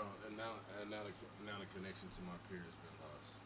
Bro, and now the connection to my peer has been lost.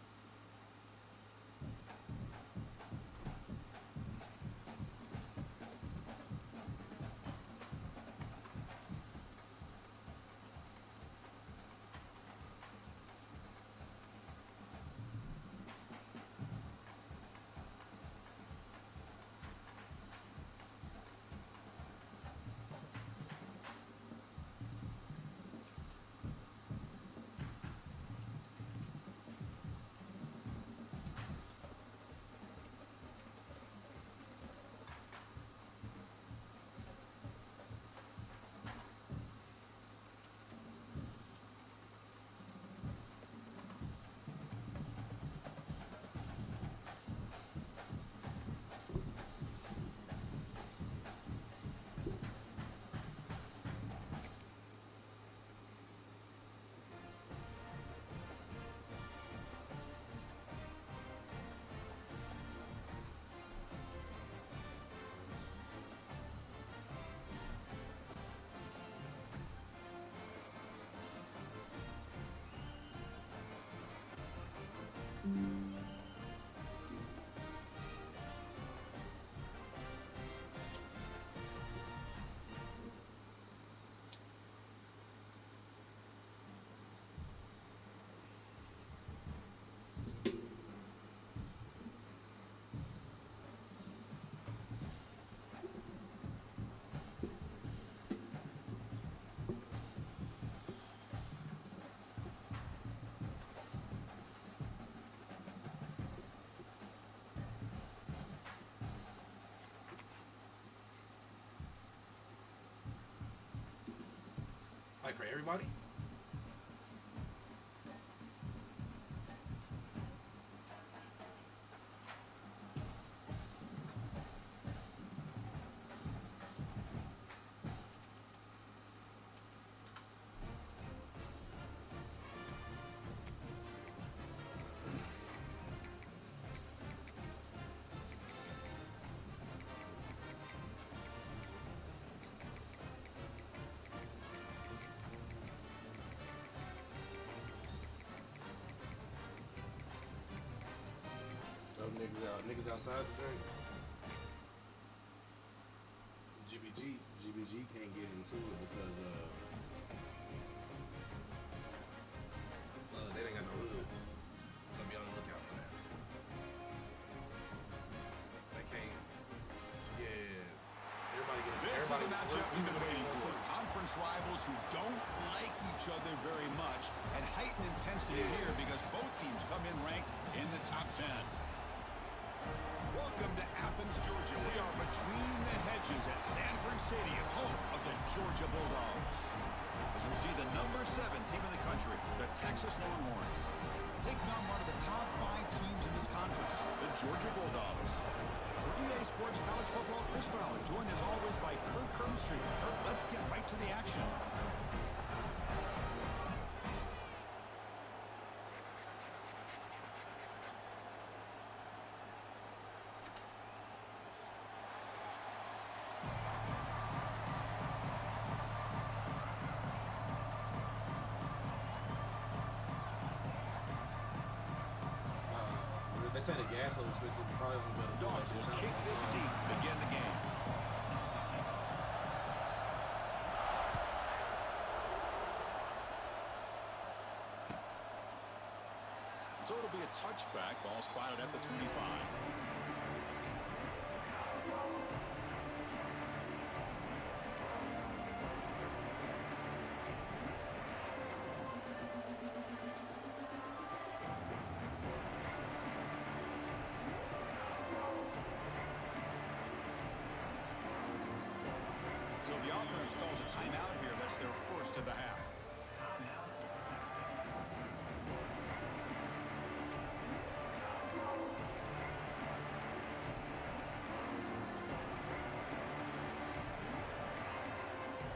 Like for everybody? Niggas outside today. GBG can't get into it because they ain't got no hood. So be on the lookout for that. They can't. Yeah. Everybody get. This is a matchup we've been waiting for. Conference rivals who don't like each other very much, and heightened intensity here because both teams come in ranked in the top 10. Welcome to Athens, Georgia. We are between the hedges at Sanford Stadium, home of the Georgia Bulldogs. As we see the number 7 team in the country, the Texas Longhorns, taking on one of the top 5 teams in this conference, the Georgia Bulldogs. For EA Sports College Football, Chris Fowler, joined as always by Kirk Hermstreet. Kirk, let's get right to the action. They say the gas so expensive, probably better. Dogs will kick this deep to begin the game. So it'll be a touchback, ball spotted at the 25. So the offense calls a timeout here. That's their first of the half.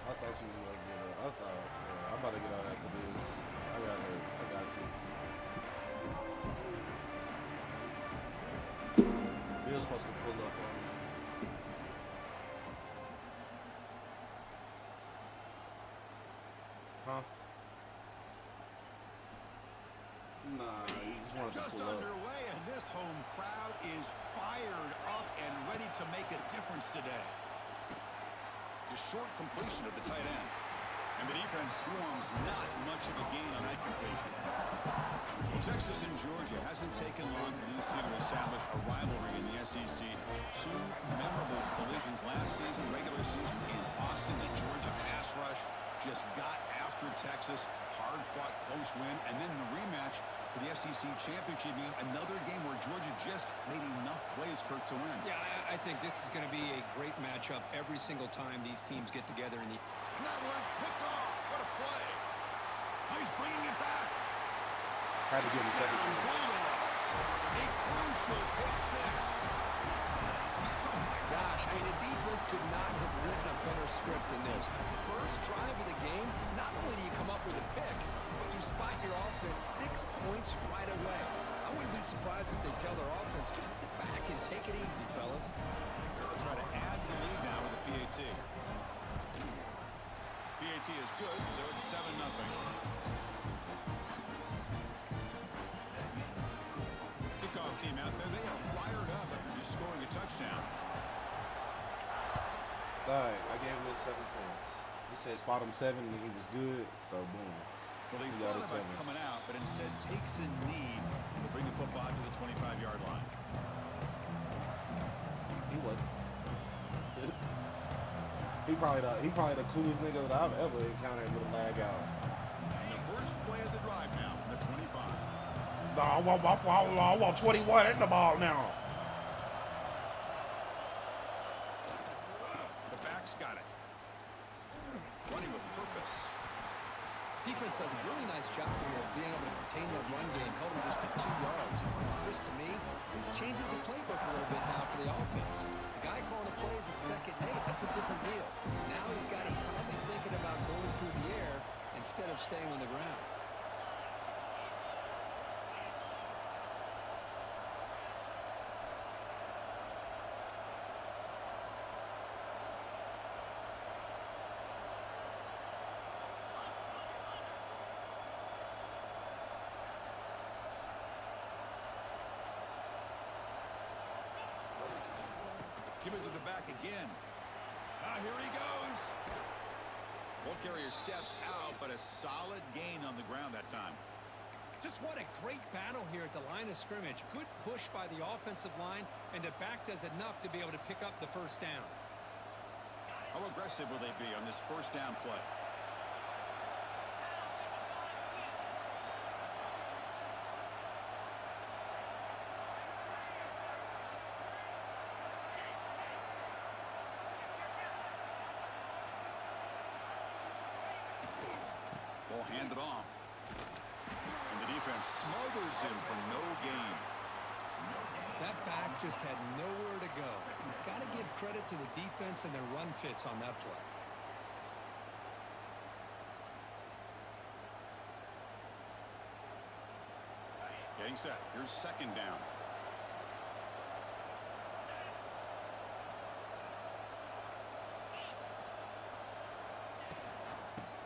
I thought she was going to get it. I'm about to get out after this. I got you. Bill's supposed to pull up on me. Huh? Nah, he just wanted to Just pull up. underway, and this home crowd is fired up and ready to make a difference today. The short completion of the tight end. And the defense swarms, not much of a gain on that completion. Well, Texas and Georgia hasn't taken long for these two to establish a rivalry in the SEC. Two memorable collisions last season, regular season in Austin. The Georgia pass rush just got after Texas. Hard-fought, close win. And then the rematch for the SEC championship game. Another game where Georgia just made enough plays, Kirk, to win. Yeah, I think this is going to be a great matchup every single time these teams get together in the... And that one's picked off. What a play. Now he's bringing it back. Had to give him second. Bulldogs. A crucial pick six. Oh, my gosh. I mean, the defense could not have written a better script than this. First drive of the game, not only do you come up with a pick, but you spot your offense 6 points right away. I wouldn't be surprised if they tell their offense, just sit back and take it easy, fellas. They'll try to add to the lead now with the PAT. PAT is good, so it's 7-0. Kickoff team out there, they are fired up after just scoring a touchdown. All right, I gave him his 7 points. He said spot him 7 and he was good, so boom. Well, he got thought a about 7. coming out, but instead takes a knee to bring the football to the 25-yard line. He wasn't. he probably the coolest nigga that I've ever encountered with a lag out. And the first play of the drive now from the 25. No, I want 21 in the ball now. The back's got it. Running with purpose. Defense does a really nice job here of being able to contain their run game, held them just to 2 yards. This, to me, this changes the playbook a little bit now for the offense. The guy calling the plays at second, hey, that's a different deal. Now he's got him probably thinking about going through the air instead of staying on the ground. Give it to the back again. Here he goes. Ball carrier steps out, but a solid gain on the ground that time. Just what a great battle here at the line of scrimmage. Good push by the offensive line, and the back does enough to be able to pick up the first down. How aggressive will they be on this first down play? Ball handed off. And the defense smothers him for no gain. That back just had nowhere to go. Got to give credit to the defense and their run fits on that play. Getting set. Here's second down.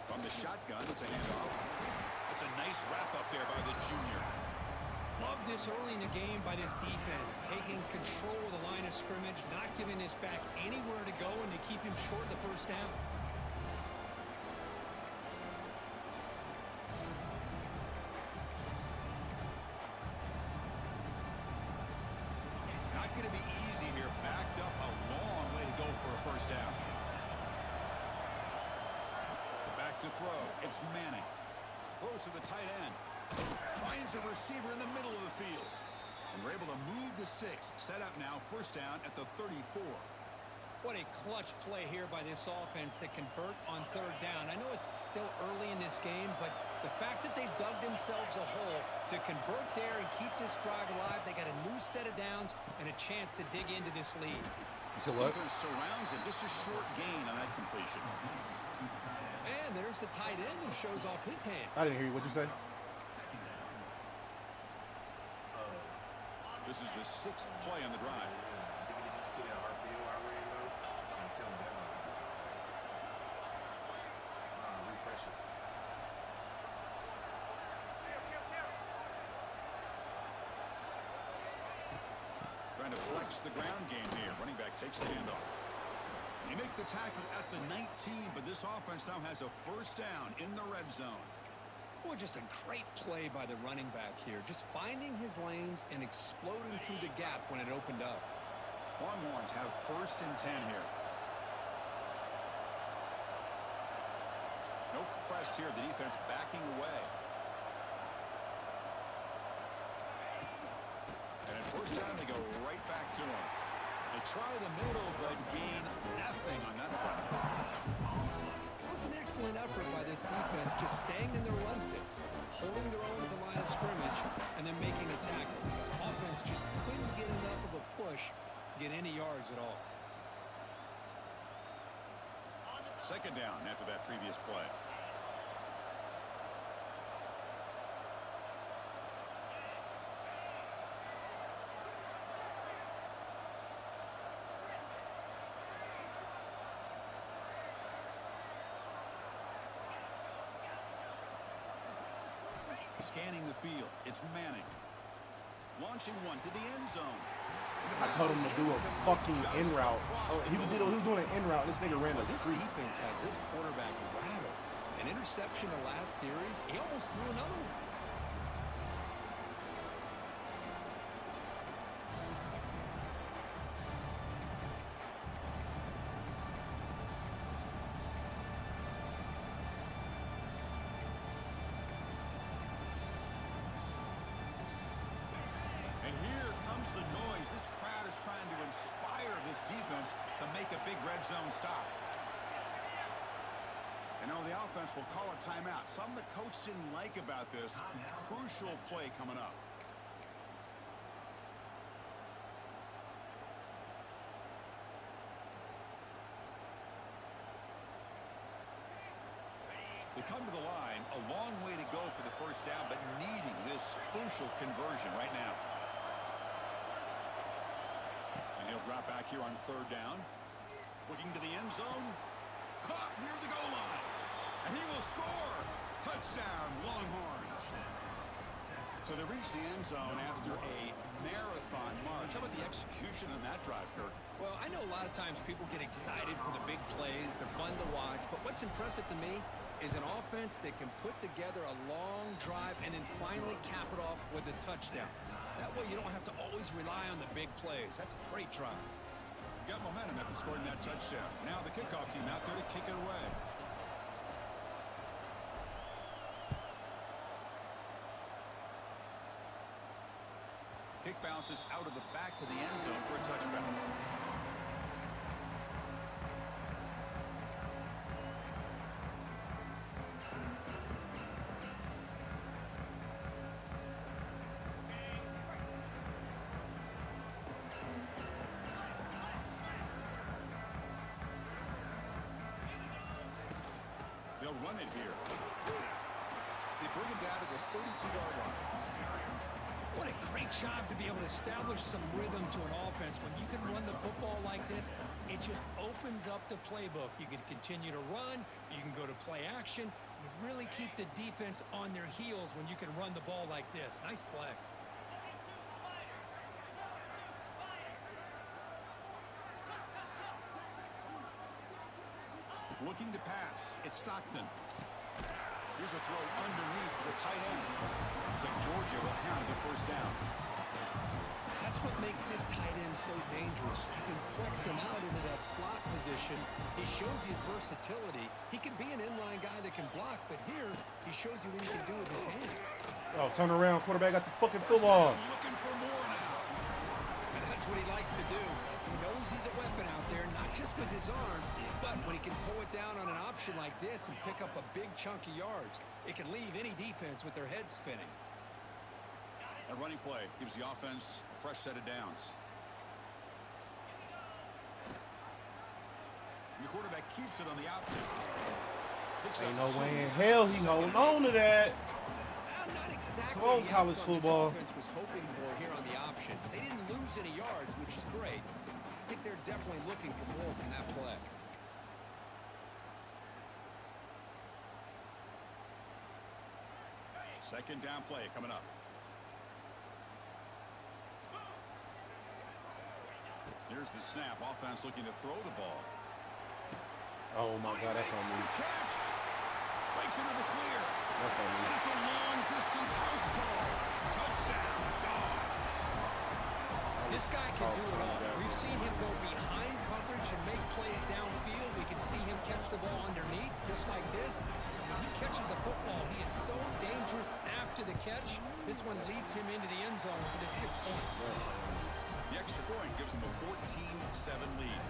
From the shotgun, it's a handoff. It's a nice wrap up there by the junior. Love this early in the game by this defense, taking control of the line of scrimmage, not giving this back anywhere to go, and to keep him short of the first down. Not going to be easy here. Backed up a long way to go for a first down. Back to throw. It's Manning. Throws to the tight end. Finds a receiver in the middle of the field. And we're able to move the sticks. Set up now, first down at the 34. What a clutch play here by this offense to convert on third down. I know it's still early in this game, but the fact that they dug themselves a hole to convert there and keep this drive alive, they got a new set of downs and a chance to dig into this lead. You said what? Defense surrounds him. Just a short gain on that completion. And there's the tight end who shows off his hand. I didn't hear you. What'd you say? This is the 6th play on the drive. Did you see that RPO I ran though? Can't tell me that. Refresh it. trying to flex the ground game here. Running back takes the handoff. They make the tackle at the 19, but this offense now has a first down in the red zone. Well, just a great play by the running back here. Just finding his lanes and exploding through the gap when it opened up. Longhorns have first and 10 here. No press here. The defense backing away. And at first down, they go right back to him. They try the middle, but gain nothing on that run. It was an excellent effort by this defense, just staying in their run fits, holding their own at the line of scrimmage, and then making a tackle. Offense just couldn't get enough of a push to get any yards at all. Second down after that previous play. Scanning the field. It's Manning. Launching one to the end zone. I told him to do a fucking in route. He was doing an in route. This nigga ran a This street. defense has this quarterback rattled. An interception the last series. He almost threw another one. And here comes the noise. This crowd is trying to inspire this defense to make a big red zone stop. And now the offense will call a timeout. Something the coach didn't like about this. Crucial play coming up. They come to the line, a long way to go for the first down, but needing this crucial conversion right now. And he'll drop back here on third down. Looking to the end zone. Caught near the goal line. And he will score. Touchdown, Longhorns. So they reach the end zone after a marathon march. How about the execution on that drive, Kirk? Well, I know a lot of times people get excited for the big plays. They're fun to watch. But what's impressive to me is an offense that can put together a long drive and then finally cap it off with a touchdown. That way you don't have to always rely on the big plays. That's a great drive. Got momentum after scoring that touchdown. Now the kickoff team out there to kick it away. Kick bounces out of the back of the end zone for a touchback. They'll run it here. They bring it down to the 32-yard line. What a great job to be able to establish some rhythm to an offense. When you can run the football like this, it just opens up the playbook. You can continue to run. You can go to play action. You really keep the defense on their heels when you can run the ball like this. Nice play. Looking to pass. It's Stockton. Here's a throw underneath the tight end. Looks like Georgia will have the first down. That's what makes this tight end so dangerous. You can flex him out into that slot position. He shows you his versatility. He can be an inline guy that can block, but here he shows you what he can do with his hands. Oh, turn around. Quarterback got the fucking football. Looking for more now. And that's what he likes to do. He knows he's a weapon out there, not just with his arm, but when he can pull it down on an option like this and pick up a big chunk of yards, it can leave any defense with their head spinning. A running play gives the offense a fresh set of downs. And the quarterback keeps it on the option. Ain't no way in hell he holding on to that. Not exactly Come on, the college outcome football. This offense was hoping for here on the option. They didn't lose any yards, which is great. I think they're definitely looking for more from that play. Second down play coming up. Here's the snap. Offense looking to throw the ball. Oh my God, that's on me. Catch. Breaks into the clear. That's on me. And it's a long-distance house call. Touchdown, Dogs. This guy can do it all. We've seen him go behind coverage and make plays downfield. We can see him catch the ball underneath, just like this. When he catches a football, he is so dangerous after the catch. This one leads him into the end zone for the 6 points. The extra point gives him a 14-7 lead.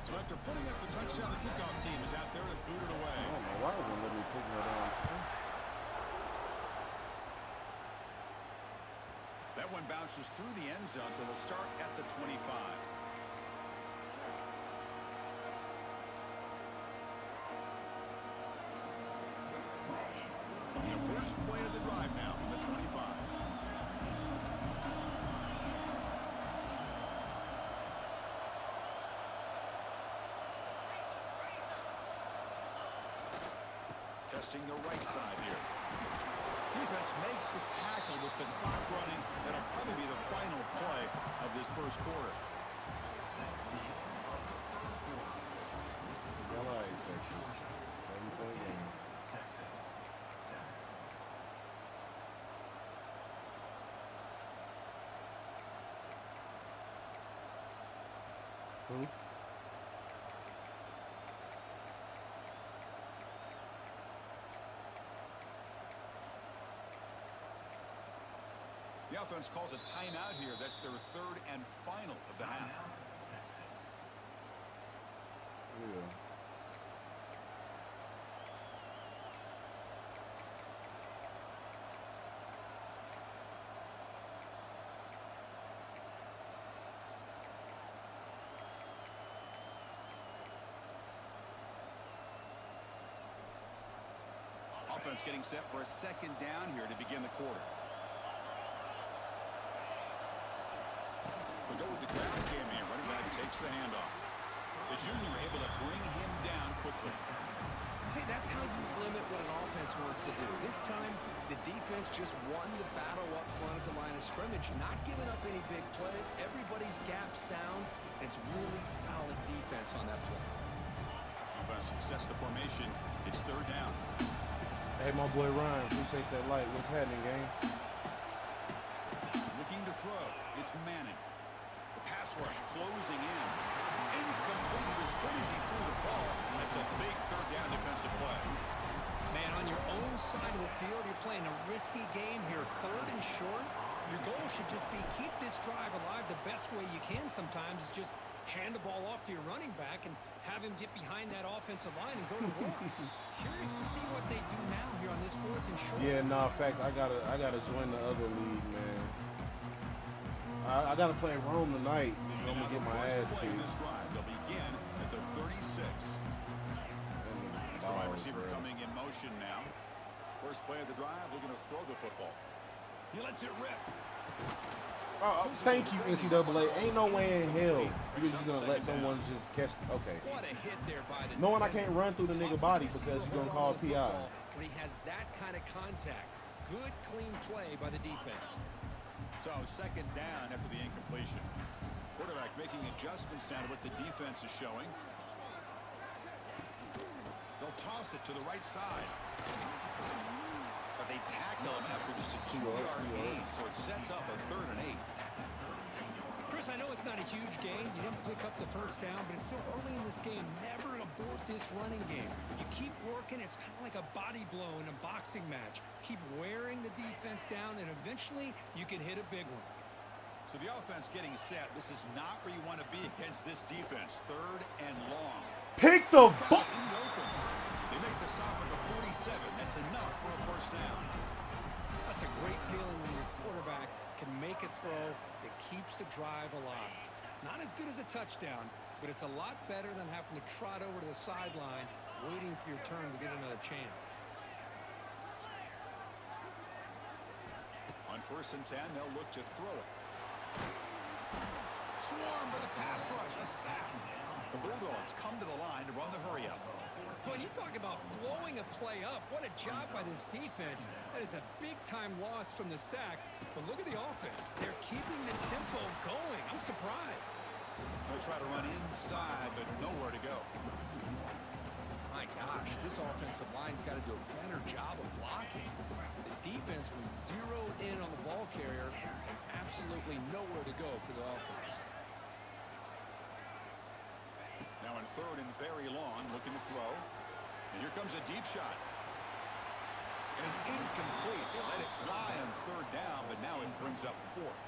So after putting up a touchdown, the kickoff team is out there to boot it away. I don't know why they wouldn't let me pick that up. That one bounces through the end zone, so they'll start at the 25. The first play of the drive now from the 25. Testing the right side here. Defense makes the tackle with the clock running. That'll probably be the final play of this first quarter. All right, Texas. 7-point game. Who? The offense calls a timeout here. That's their third and final of the half. Yeah. Offense getting set for a second down here to begin the quarter. They go with the ground game here. Running back takes the handoff. The junior able to bring him down quickly. See, that's how you limit what an offense wants to do. This time, the defense just won the battle up front at the line of scrimmage, not giving up any big plays. Everybody's gap sound. It's really solid defense on that play. Offense sets the formation. It's third down. Hey, my boy Ryan, appreciate that light. What's happening, gang? Looking to throw. It's Manning. The pass rush closing in. Incomplete. As good as he threw the ball. That's a big third down defensive play. Man, on your own side of the field, you're playing a risky game here. Third and short. Your goal should just be keep this drive alive. The best way you can sometimes is just hand the ball off to your running back and have him get behind that offensive line and go to work. Curious to see what they do now here on this fourth and short. Yeah, nah, facts. I gotta join the other league, man. I gotta play Rome tonight. So I'm gonna get my ass kicked. This drive, they'll begin at the 36. It's the wide receiver coming in motion now. First play of the drive, looking to throw the football. He lets it rip. Oh, thank you, NCAA. Ain't no way in hell you're just gonna let someone just catch. Okay. What a hit there by the Knowing I can't run through the nigga body because you're gonna call PI. When he has that kind of contact, good clean play by the defense. So second down after the incompletion. Quarterback making adjustments now to what the defense is showing. They'll toss it to the right side. But they tackle him after just a 2-yard gain, so it sets up a 3rd and 8. Chris, I know it's not a huge gain. You didn't pick up the first down, but it's still early in this game. Never abort this running game. You keep working. It's kind of like a body blow in a boxing match. Keep wearing the defense down, and eventually you can hit a big one. So the offense getting set. This is not where you want to be against this defense. 3rd and long. Pick the ball. In the open. They make the stop at the 47. That's enough for a first down. That's a great feeling when your quarterback can make a throw that keeps the drive alive. Not as good as a touchdown, but it's a lot better than having to trot over to the sideline waiting for your turn to get another chance. On 1st and 10, they'll look to throw it. Swarm with a pass rush. A sack. The Bulldogs come to the line to run the hurry up. Well, you talk about blowing a play up. What a job by this defense. That is a big-time loss from the sack. But look at the offense. They're keeping the tempo going. I'm surprised. They'll try to run inside, but nowhere to go. My gosh, this offensive line's got to do a better job of blocking. The defense was zeroed in on the ball carrier and absolutely nowhere to go for the offense. Now in third and very long, looking to throw. And here comes a deep shot. And it's incomplete. They let it fly on third down, but now it brings up fourth.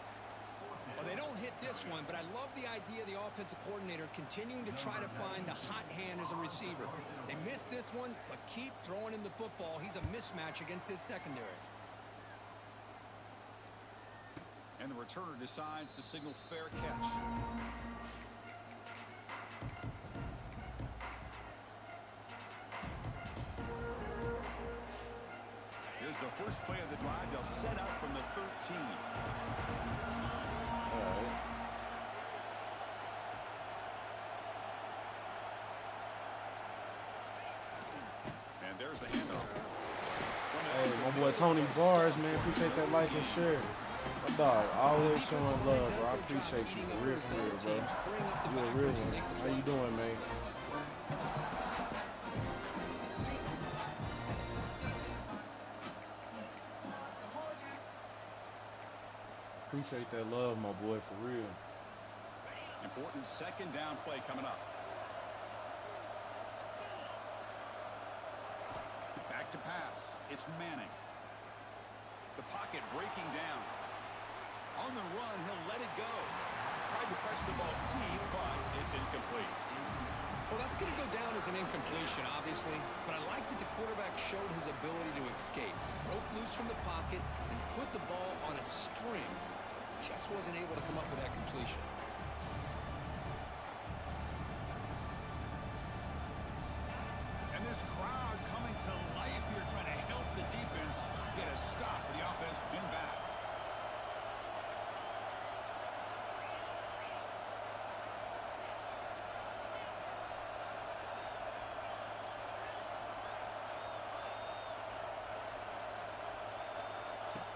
Well, they don't hit this one, but I love the idea of the offensive coordinator continuing to try to find the hot hand as a receiver. They missed this one, but keep throwing him the football. He's a mismatch against his secondary. And the returner decides to signal fair catch. Here's the first play of the drive. They'll set up from the 13. And there's the handoff. Hey, my boy Tony Bars, man, appreciate that like and share. My dog, always showing love, bro. I appreciate you for real, bro. You a real one. How you doing, man? Appreciate that love, my boy, for real. Important second down play coming up. Back to pass. It's Manning. The pocket breaking down. On the run, he'll let it go. Tried to press the ball deep, but it's incomplete. Well, that's going to go down as an incompletion, obviously, but I like that the quarterback showed his ability to escape, broke loose from the pocket, and put the ball on a string, but just wasn't able to come up with that completion. And this crowd coming to life here, trying to help the defense get a stop. The offense been back.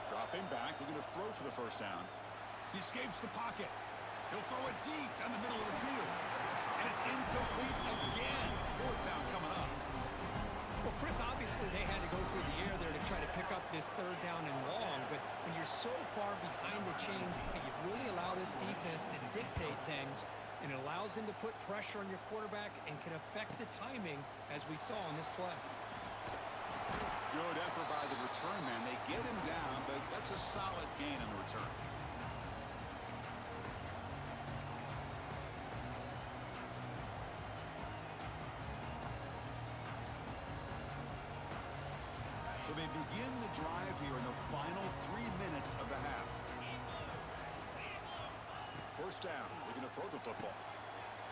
Dropping back, looking to throw for the first down. He escapes the pocket. He'll throw it deep down the middle of the field. And it's incomplete again. Fourth down coming up. Well, Chris, obviously they had to go through the air there to try to pick up this third down and long, but when you're so far behind the chains, you really allow this defense to dictate things, and it allows them to put pressure on your quarterback and can affect the timing, as we saw on this play. Good effort by the return man. They get him down, but that's a solid gain on the return. So they begin the drive here in the final 3 minutes of the half. First down, looking to throw the football.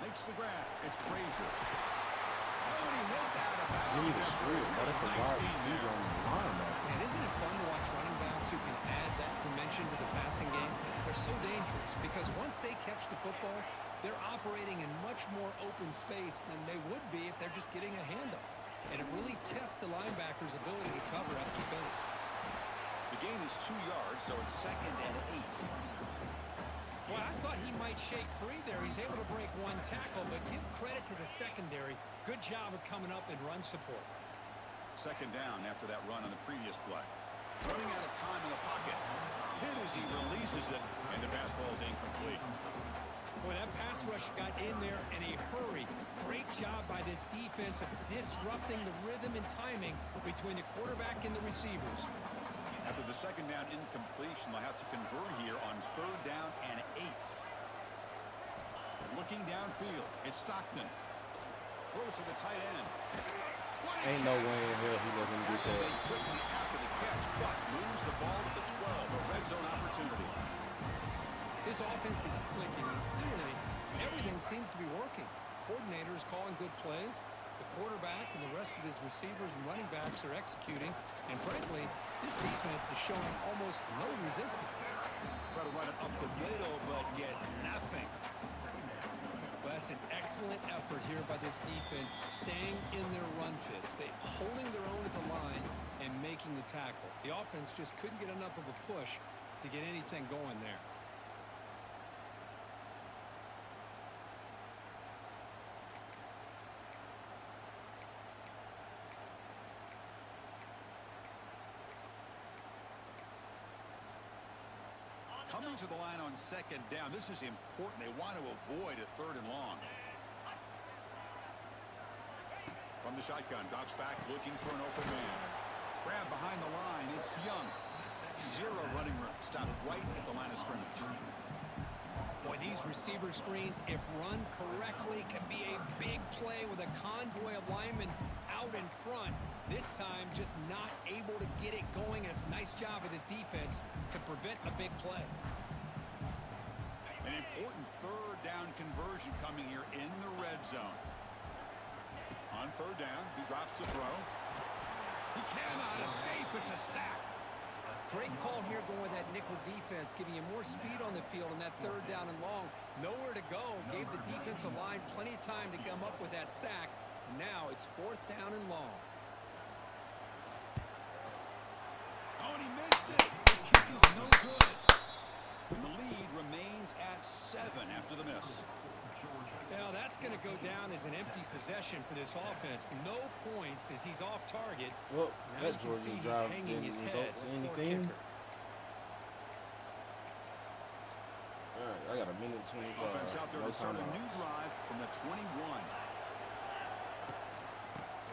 Makes the grab. It's Frazier. Oh, and he hits out of bounds. That's a wide receiver on the line, man. And isn't it fun to watch running backs who can add that dimension to the passing game? They're so dangerous because once they catch the football, they're operating in much more open space than they would be if they're just getting a handoff. And it really tests the linebacker's ability to cover out the space. The gain is 2 yards, so it's 2nd and 8. Well, I thought he might shake free there. He's able to break one tackle, but give credit to the secondary. Good job of coming up in run support. Second down after that run on the previous play. Running out of time in the pocket. Hit as he releases it, and the pass ball is incomplete. Boy, that pass rush got in there in a hurry. Great job by this defense of disrupting the rhythm and timing between the quarterback and the receivers. After the second down incompletion, they'll have to convert here on third down and 8. Looking downfield, it's Stockton. Throws to the tight end. Ain't no way in hell he let him get that. They quickly after the catch, but lose the ball at the 12. A red zone opportunity. This offense is clicking, and clearly everything seems to be working. The coordinator is calling good plays. The quarterback and the rest of his receivers and running backs are executing. And frankly, this defense is showing almost no resistance. Try to run it up the middle, but get nothing. Well, that's an excellent excellent effort here by this defense, staying in their run fits. They holding their own at the line and making the tackle. The offense just couldn't get enough of a push to get anything going there. Coming to the line on second down, this is important. They want to avoid a 3rd and long. From the shotgun, drops back, looking for an open man. Grab behind the line, it's Young. 0 running room, stopped right at the line of scrimmage. Boy, these receiver screens, if run correctly, can be a big play with a convoy of linemen out in front. This time, just not able to get it going. And it's a nice job of the defense to prevent a big play. An important 3rd down conversion coming here in the red zone. On 3rd down, he drops to throw. He cannot escape. It's a sack. Great call here going with that nickel defense, giving you more speed on the field on that 3rd down and long. Nowhere to go. Gave the defensive line plenty of time to come up with that sack. Now it's 4th down and long. Oh, and he missed it. The kick is no good. And the lead remains at 7 after the miss. Now that's going to go down as an empty possession for this offense. No points as he's off target. Well, now that you can see Georgia he's drive hanging didn't his result head. in Poor anything. kicker. All right, I got a minute 25. Offense out there No to start a timeouts. new drive from the 21.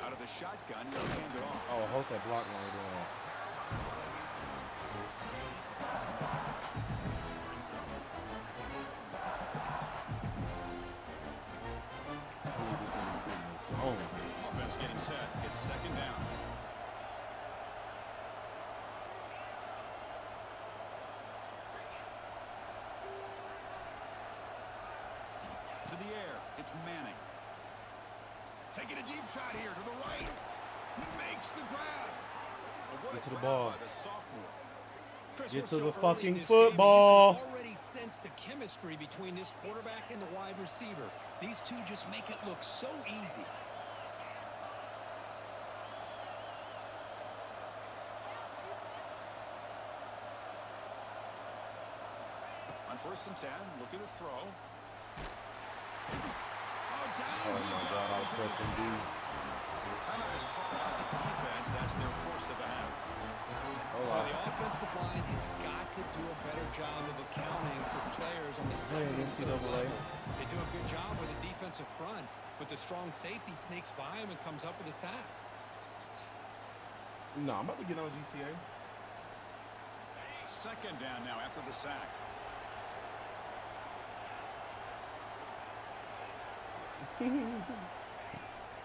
Out of the shotgun, he'll hand it off. Oh, I hope that block line doing. Offense getting set. It's 2nd down. To the air. It's Manning. Taking a deep shot here to the right. He makes the grab. What Get a to the grab ball. by the sophomore. Chris, Get we're to so the early in fucking this game, football. you can already sense the chemistry between this quarterback and the wide receiver. These two just make it look so easy. On 1st and 10, look at the throw. Oh, down Oh he my God, I was goes. pressing D. Timeout is called by the defense. That's their first of the half. Hold Well, on. the offensive line has got to do a better job of accounting for players on the second and third NCAA. level. They do a good job with the defensive front, but the strong safety sneaks by him and comes up with a sack. No, I'm about to get on GTA. 2nd down now after the sack.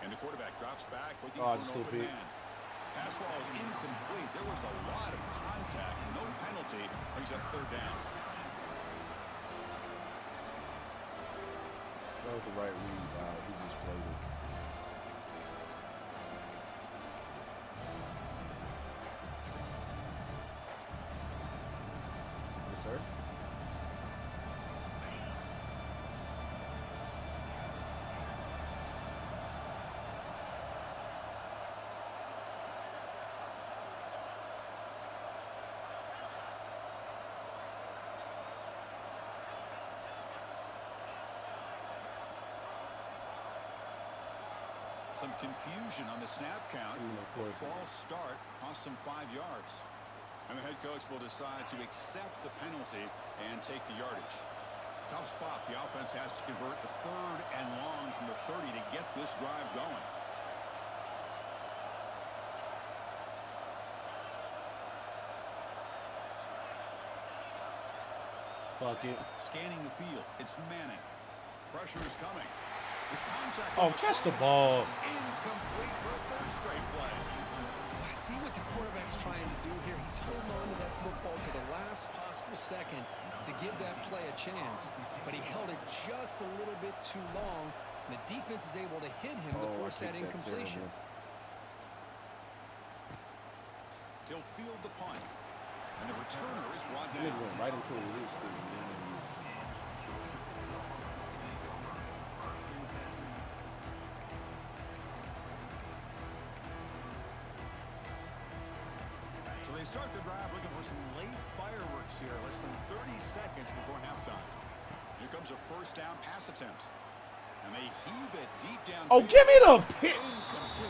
And the quarterback drops back, looking for an still open pick. man. Pass ball is incomplete. There was a lot of contact. No penalty. Brings up 3rd down. That was the right read. He just played it. Yes, sir. Some confusion on the snap count. Of course. False start cost them 5 yards. And the head coach will decide to accept the penalty and take the yardage. Tough spot. The offense has to convert the 3rd and long from the 30 to get this drive going. Fuck it. Scanning the field. It's Manning. Pressure is coming. There's contact. Oh, catch the ball. Incomplete for a 3rd straight play. I see what the quarterback's trying to do here. He's holding on to that football to the last possible second to give that play a chance. But he held it just a little bit too long. And the defense is able to hit him to force that incompletion. He'll field the punt. And the returner is brought He down. went right into the release. start the drive looking for some late fireworks here. Less than 30 seconds before halftime. Here comes a first down pass attempt. And they heave it deep down. Oh, give me the pick.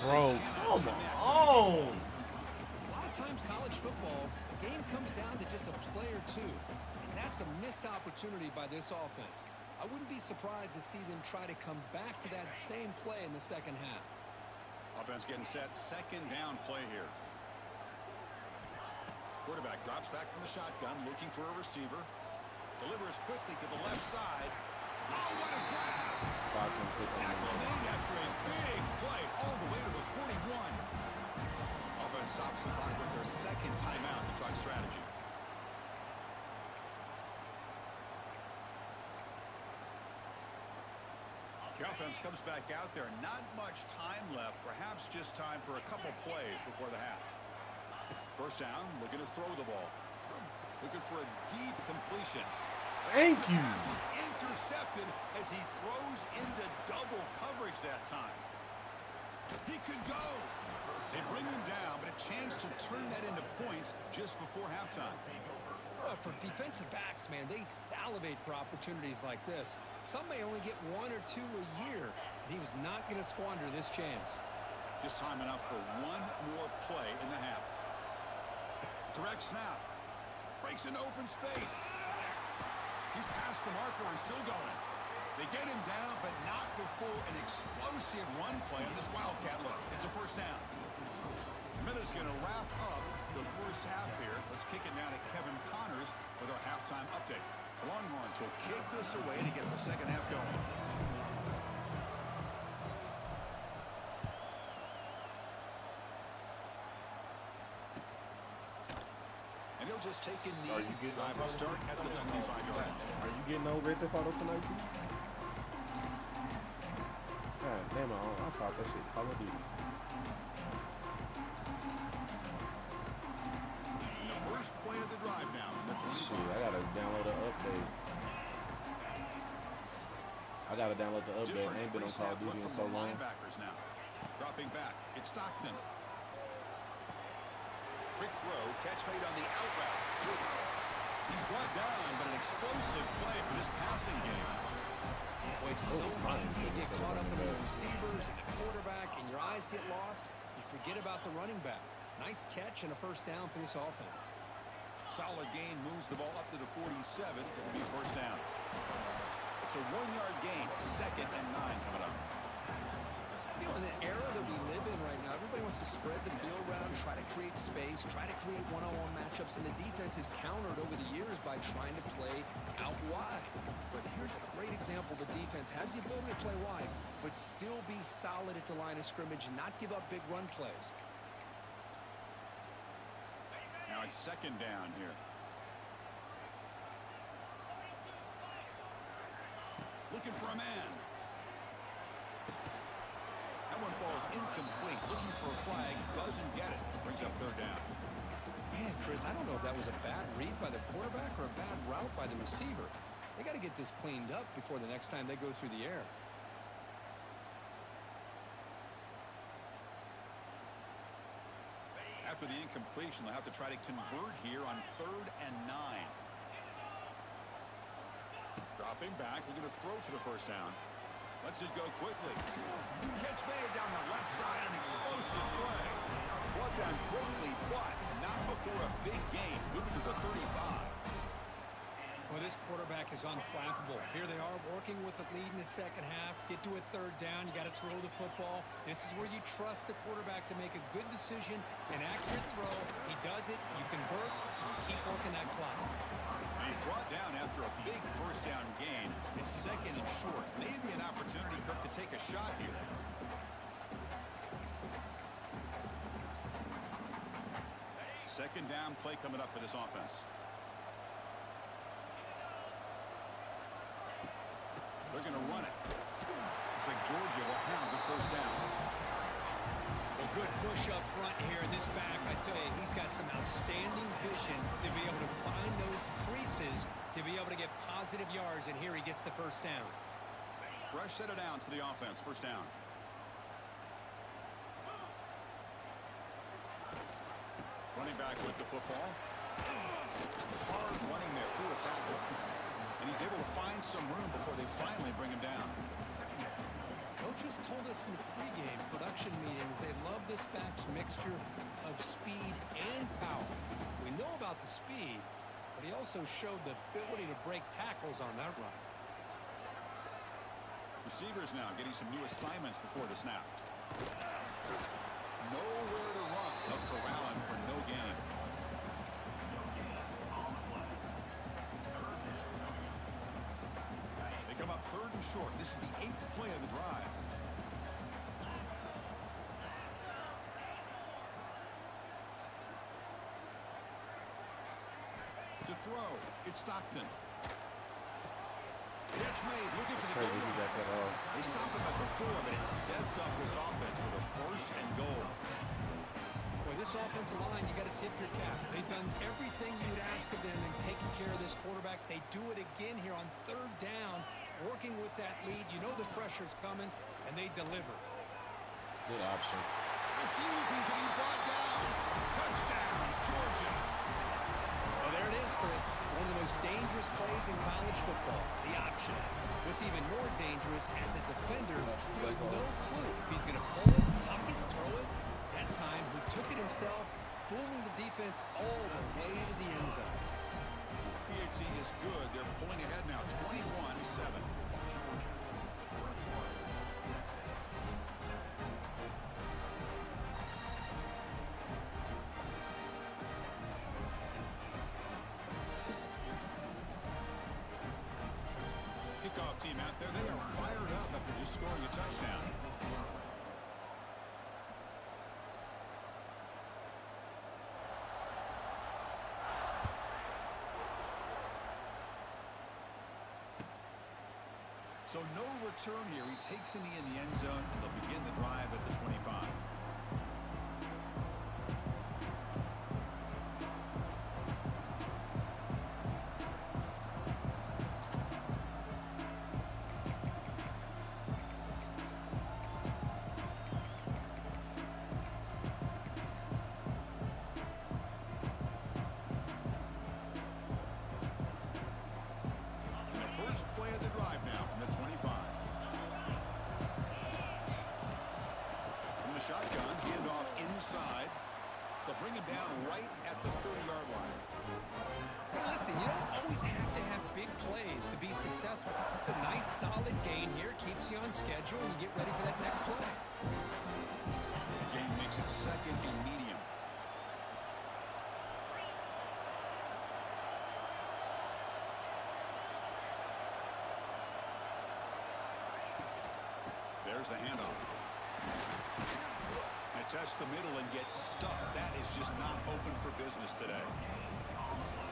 Bro, come on. A lot of times college football, the game comes down to just a play or two. And that's a missed opportunity by this offense. I wouldn't be surprised to see them try to come back to that same play in the second half. Offense getting set. Second down play here. Quarterback drops back from the shotgun, looking for a receiver. Delivers quickly to the left side. Oh, what a grab! Tackle made after a big play all the way to the 41. Offense stops the clock with their second timeout to talk strategy. The offense comes back out there. Not much time left. Perhaps just time for a couple plays before the half. First down, looking to throw the ball. Looking for a deep completion. Thank you. The pass is intercepted as he throws into double coverage that time. He could go. They bring him down, but a chance to turn that into points just before halftime. For defensive backs, man, they salivate for opportunities like this. Some may only get one or two a year, and he was not going to squander this chance. Just time enough for one more play in the half. Direct snap. Breaks into open space. He's past the marker and still going. They get him down, but not before an explosive run play on this Wildcat look. It's a first down. Minute's going to wrap up the first half here. Let's kick it now to Kevin Connors with our halftime update. The Longhorns will kick this away to get the second half going. And he'll just take a knee. Are you getting drive will start at the 25-yard line. Are you getting over Grand Theft Auto tonight too? God damn, I thought that shit Call of Duty. The first play of the drive now from the 25. Shit, I gotta download the update. I gotta download the update. I ain't been on Call of Duty in so long. Linebackers now. Dropping back. It's Stockton. Quick throw. Catch made on the out route. He's brought down, but an explosive play for this passing game. Well, it's so easy to get caught up in the receivers and the quarterback, and your eyes get lost. You forget about the running back. Nice catch and a first down for this offense. Solid gain moves the ball up to the 47. It'll be first down. It's a 1-yard gain. Second and 9 coming up. You know, in the era that we live in right now, everybody wants to spread the field around, try to create space, try to create one-on-one matchups, and the defense is countered over the years by trying to play out wide. But here's a great example. The defense has the ability to play wide, but still be solid at the line of scrimmage and not give up big run plays. Now it's second down here. Looking for a man. That one falls incomplete. Looking for a flag. Doesn't get it. Brings up third down. Man, Chris, I don't know if that was a bad read by the quarterback or a bad route by the receiver. They got to get this cleaned up before the next time they go through the air. After the incompletion, they'll have to try to convert here on 3rd and 9. Dropping back, looking to throw for the first down. Lets it go quickly. Catch made down the left side, an explosive play. Brought down quickly, but not before a big gain. Moving to the 35. Well, this quarterback is unflappable. Here they are working with the lead in the second half. Get to a third down. You got to throw the football. This is where you trust the quarterback to make a good decision, an accurate throw. He does it. You convert, and you keep working that clock. And he's brought down after a big first down gain. It's second and short. Maybe an opportunity, Kirk, to take a shot here. Second down play coming up for this offense. They're going to run it. Looks like Georgia will have the first down. A good push up front here in this back. I tell you, he's got some outstanding vision to be able to find those creases, to be able to get positive yards, and here he gets the first down. Fresh set of downs for the offense. First down. Running quarterback with the football. Some hard running there through a tackle. And he's able to find some room before they finally bring him down. Coaches told us in the pregame production meetings they love this back's mixture of speed and power. We know about the speed, but he also showed the ability to break tackles on that run. Receivers now getting some new assignments before the snap. Nowhere to run. They'll corral him for no gain. They come up 3rd and short. This is the 8th play of the drive. To throw, it's Stockton. Catch made, looking for the goal line. They stop him at the 4, but it sets up this offense with a 1st and goal. Boy, this offensive line, you got to tip your cap. They've done everything you'd ask of them in taking care of this quarterback. They do it again here on 3rd down, working with that lead. You know the pressure's coming, and they deliver. Good option. Refusing to be brought down. Touchdown, Georgia. Well, there it is, Chris. One of the most dangerous plays in college football, the option. What's even more dangerous as a defender, you have no clue if he's going to pull it, tuck it, throw it. That time, he took it himself, fooling the defense all the way to the end zone. PHC is good. They're pulling ahead now, 21-7. Kickoff team out there, they are fired up after just scoring a touchdown. So no return here. He takes a knee in the end zone, and they'll begin the drive at the 25. First play of the drive now from the 25. From the shotgun, handoff inside. They'll bring him down right at the 30-yard line. Hey, listen, you don't always have to have big plays to be successful. It's a nice, solid gain here. Keeps you on schedule, and you get ready for that next play. Game makes it 2nd and medium. There's the handoff. They test the middle and get stuck. That is just not open for business today.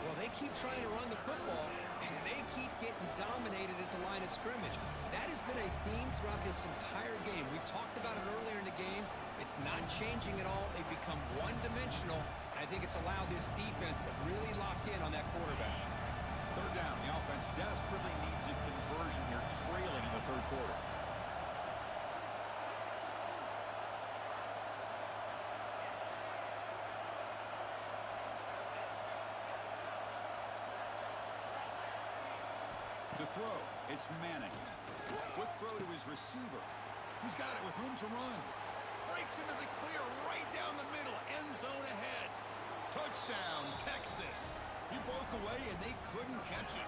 Well, they keep trying to run the football, and they keep getting dominated at the line of scrimmage. That has been a theme throughout this entire game. We've talked about it earlier in the game. It's not changing at all. They've become one-dimensional. I think it's allowed this defense to really lock in on that quarterback. 3rd down. The offense desperately needs a conversion here, trailing in the 3rd quarter. To throw, it's Manning. Quick throw to his receiver. He's got it with room to run. Breaks into the clear right down the middle. End zone ahead. Touchdown, Texas. He broke away and they couldn't catch him.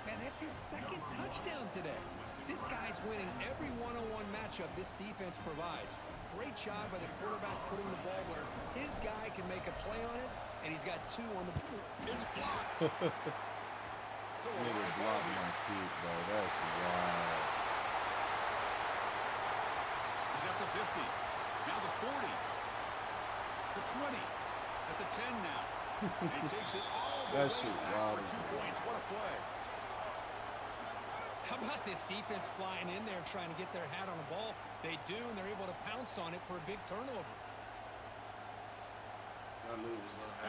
Man, that's his 2nd touchdown today. This guy's winning every one-on-one matchup this defense provides. Great job by the quarterback putting the ball where his guy can make a play on it, and he's got 2 on the board. It's blocked. Nigga blocked my kick, bro. That's wild. He's at the 50. Now the 40. The 20. At the 10 now. He takes it all the way back for 2 points. What a play. How about this defense flying in there trying to get their hat on the ball? They do, and they're able to pounce on it for a big turnover.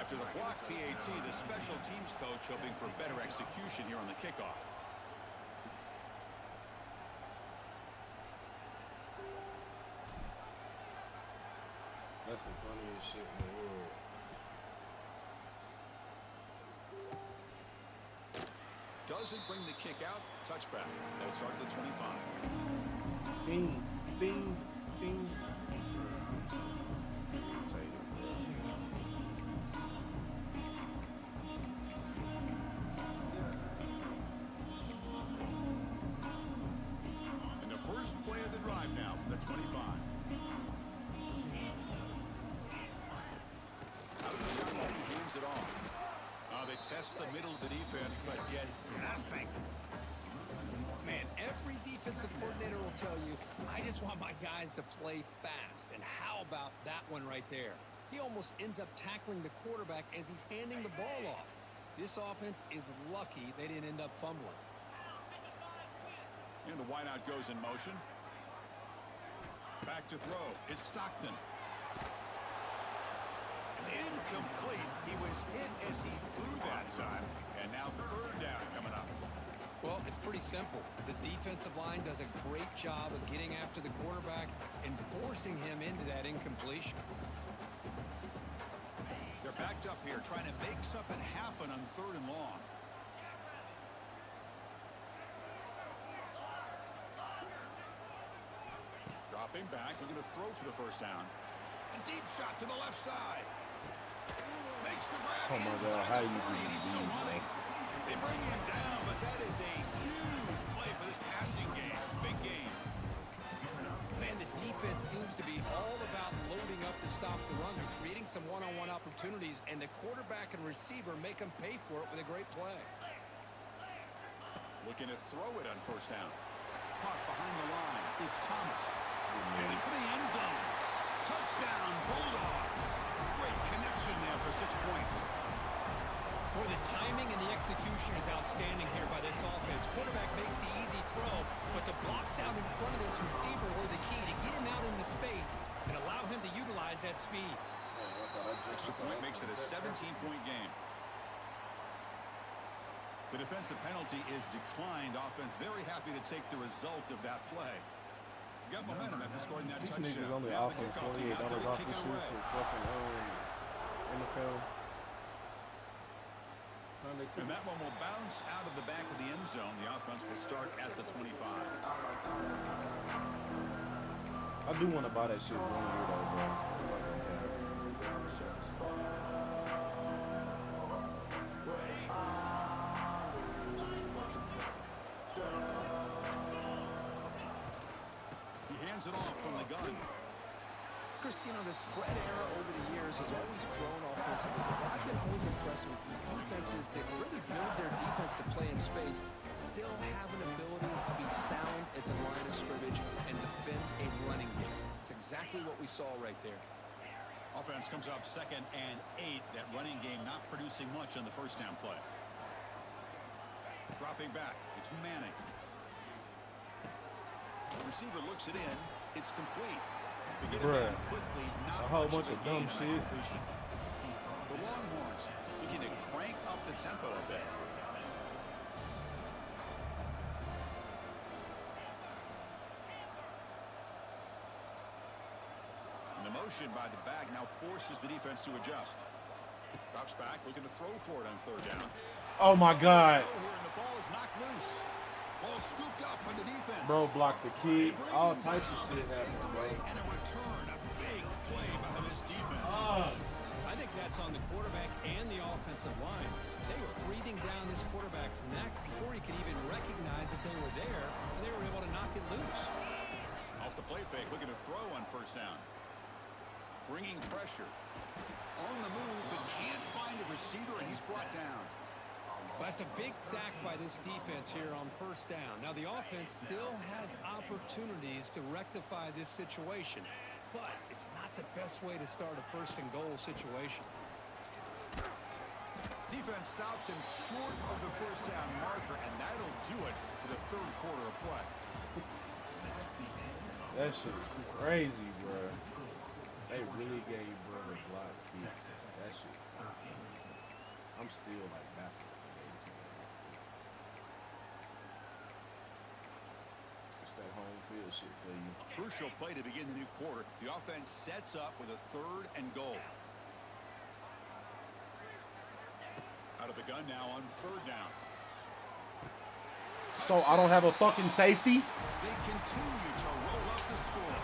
After the block PAT, the special teams coach hoping for better execution here on the kickoff. That's the funniest shit in the world. doesn't bring the kick out. Touchback. They'll start at the 25. Bing, bing, bing. And the first play of the drive now from the 25. Out of the shotgun, he hands it off. They test the middle of the defense, but get nothing. Man, every defensive coordinator will tell you, I just want my guys to play fast. And how about that one right there? He almost ends up tackling the quarterback as he's handing the ball off. This offense is lucky they didn't end up fumbling. And the wideout goes in motion. Back to throw. It's Stockton. It's incomplete. He was hit as he threw that time. And now third down coming up. Well, it's pretty simple. The defensive line does a great job of getting after the quarterback and forcing him into that incompletion. They're backed up here trying to make something happen on 3rd and long. Dropping back, looking to throw for the first down. A deep shot to the left side. Makes the grab. Oh my God, how you doing? He's still running. They bring him down, but that is a huge play for this passing game. Big game. Man, the defense seems to be all about loading up to stop the run. They're creating some one-on-one opportunities, and the quarterback and receiver make them pay for it with a great play. Looking to throw it on 1st down. Caught behind the line. It's Thomas. Heading for the end zone. Touchdown, Bulldogs. Great connection there for 6 points. Boy, the timing and the execution is outstanding here by this offense. Quarterback makes the easy throw, but the blocks out in front of this receiver were the key to get him out into space and allow him to utilize that speed. Extra point makes it a 17-point game. The defensive penalty is declined. Offense very happy to take the result of that play. Got momentum after scoring that touchdown. These niggas only Now offering the kickoff team out there $28 to off kick the it shoot away. for fucking NFL. And that one will bounce out of the back of the end zone. The offense will start at the 25. I do want to buy that shit 1 year though, bro. He hands it off from the gun. Chris, you know, the spread era over the years has always grown offensively, but I've been always impressed with defenses that really build their defense to play in space, still have an ability to be sound at the line of scrimmage and defend a running game. It's exactly what we saw right there. Offense comes up 2nd and 8. That running game not producing much on the 1st down play. Dropping back. It's Manning. The receiver looks it in. It's complete. They get it Bruh. down quickly. Not A whole much bunch of dumb gain on that shit. completion. The Longhorns looking to crank up the tempo a bit. And the motion by the back now forces the defense to adjust. Drops back, looking to throw for it on 3rd down. Oh my God. And the ball is knocked loose. Ball scooped up by the defense. Bro blocked the kid. They bring All him types of down. shit A happens, bro. takeaway and a return. A big play by this defense. I think that's on the quarterback and the offensive line. They were breathing down this quarterback's neck before he could even recognize that they were there, and they were able to knock it loose. Off the play fake, looking to throw on 1st down. Bringing pressure. On the move, but can't find a receiver, and he's brought down. That's a big sack by this defense here on 1st down. Now, the offense still has opportunities to rectify this situation, but it's not the best way to start a 1st and goal situation. Defense stops him short of the 1st down marker, and that'll do it for the 3rd quarter of play. That shit is crazy, bro. They really gave bro a block kick. That shit. I'm still like baffled. It's that home field shit for you. Crucial play to begin the new quarter. The offense sets up with a 3rd and goal. Out of the gun now on 3rd down. So I don't have a fucking safety? They continue to roll up the score.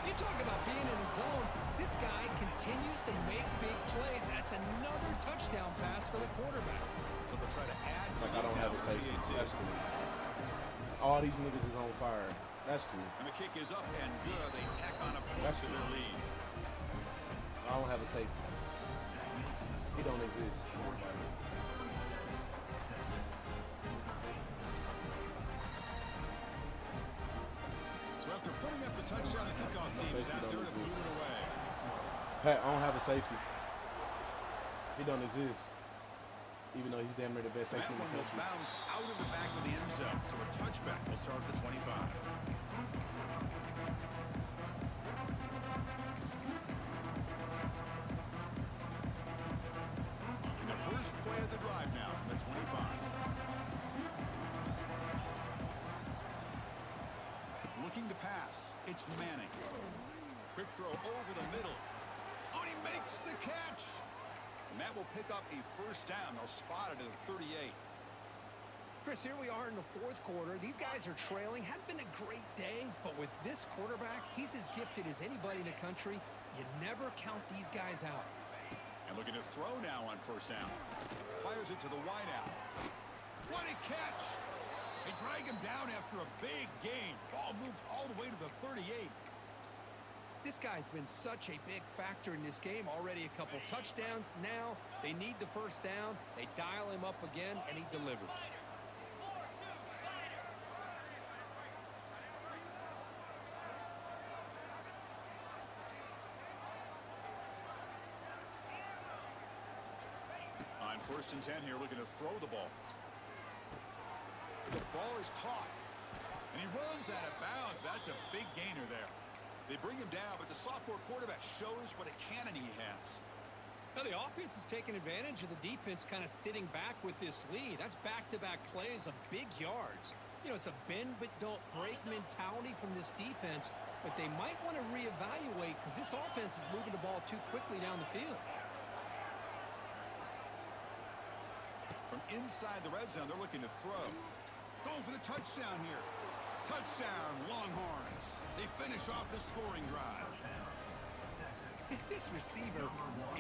You talk about being in the zone. This guy continues to make big plays. That's another touchdown pass for the quarterback. So they'll try to add. Like I don't have a safety. That's true. All these niggas is on fire. That's true. And the kick is up and good. They tack on a point to their lead. I don't have a safety. He don't exist. So after putting up the touchdown, the kickoff team is out there to move it away. Pat, I don't have a safety. He don't exist. Even though he's damn near the best safety in the country. That one will bounce out of the back of the end zone. So a touchback will start at the 25. In the first play of the drive now from the 25. Looking to pass. It's Manning. Quick throw over the middle. Oh, he makes the catch. And that will pick up a first down. They'll spot it at the 38. Chris, here we are in the fourth quarter. These guys are trailing. Hadn't been a great day, but with this quarterback, he's as gifted as anybody in the country. You never count these guys out. And looking to throw now on first down. Fires it to the wideout. What a catch! They drag him down after a big gain. Ball moved all the way to the 38. This guy's been such a big factor in this game. Already a couple touchdowns. Now they need the first down. They dial him up again, and he delivers. On first and 10 here, looking to throw the ball. The ball is caught. And he runs out of bounds. That's a big gainer there. They bring him down, but the sophomore quarterback shows what a cannon he has. Now the offense is taking advantage of the defense kind of sitting back with this lead. That's back-to-back plays of big yards. You know, it's a bend but don't break mentality from this defense, but they might want to reevaluate because this offense is moving the ball too quickly down the field. From inside the red zone, they're looking to throw. Going for the touchdown here. Touchdown, Longhorns. They finish off the scoring drive. This receiver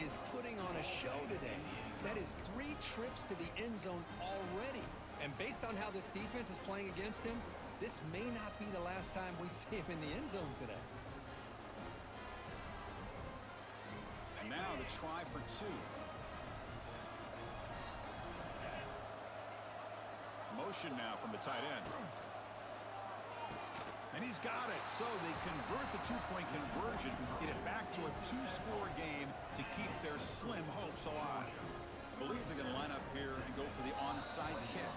is putting on a show today. That is 3 trips to the end zone already. And based on how this defense is playing against him, this may not be the last time we see him in the end zone today. And now the try for 2. Motion now from the tight end. And he's got it. So they convert the 2-point conversion, get it back to a 2-score game to keep their slim hopes alive. I believe they're going to line up here and go for the onside kick.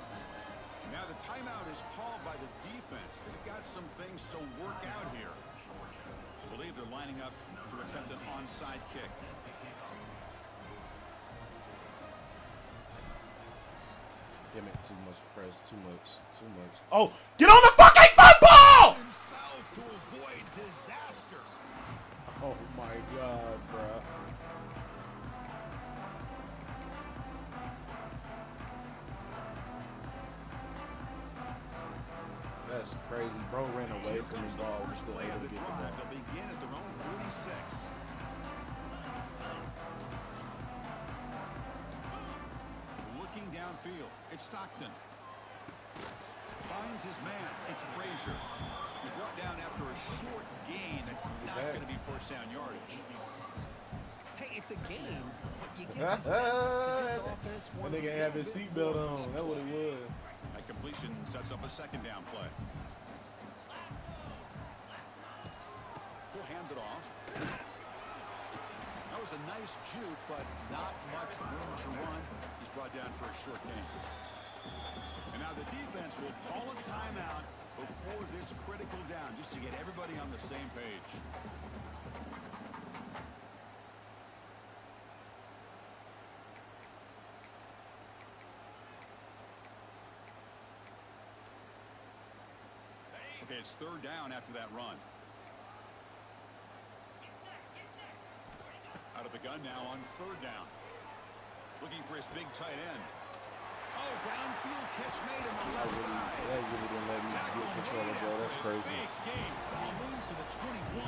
Now the timeout is called by the defense. They've got some things to work out here. I believe they're lining up to attempt an onside kick. Damn it, too much press, too much. Oh, get on the fucking football! Himself to avoid disaster. Oh my God, bruh. That's crazy. Bro ran away from the ball. First play of the drive. They'll begin at their own 46. Looking downfield, it's Stockton. Finds his man. It's Frazier. He's brought down after a short gain. That's not going to be first down yardage. Hey, it's a game, but you get the sense that this offense I think I have his seatbelt on. That's what it was. That completion sets up a second down play. He'll hand it off. That was a nice juke, but not much room to run. He's brought down for a short gain. And now the defense will call a timeout before this critical down, just to get everybody on the same page. Okay, it's third down after that run. Out of the gun now on third down. Looking for his big tight end. Oh, downfield catch made on the left side. That really didn't let me get control of ball. That's crazy. Big game. Ball moves to the 21.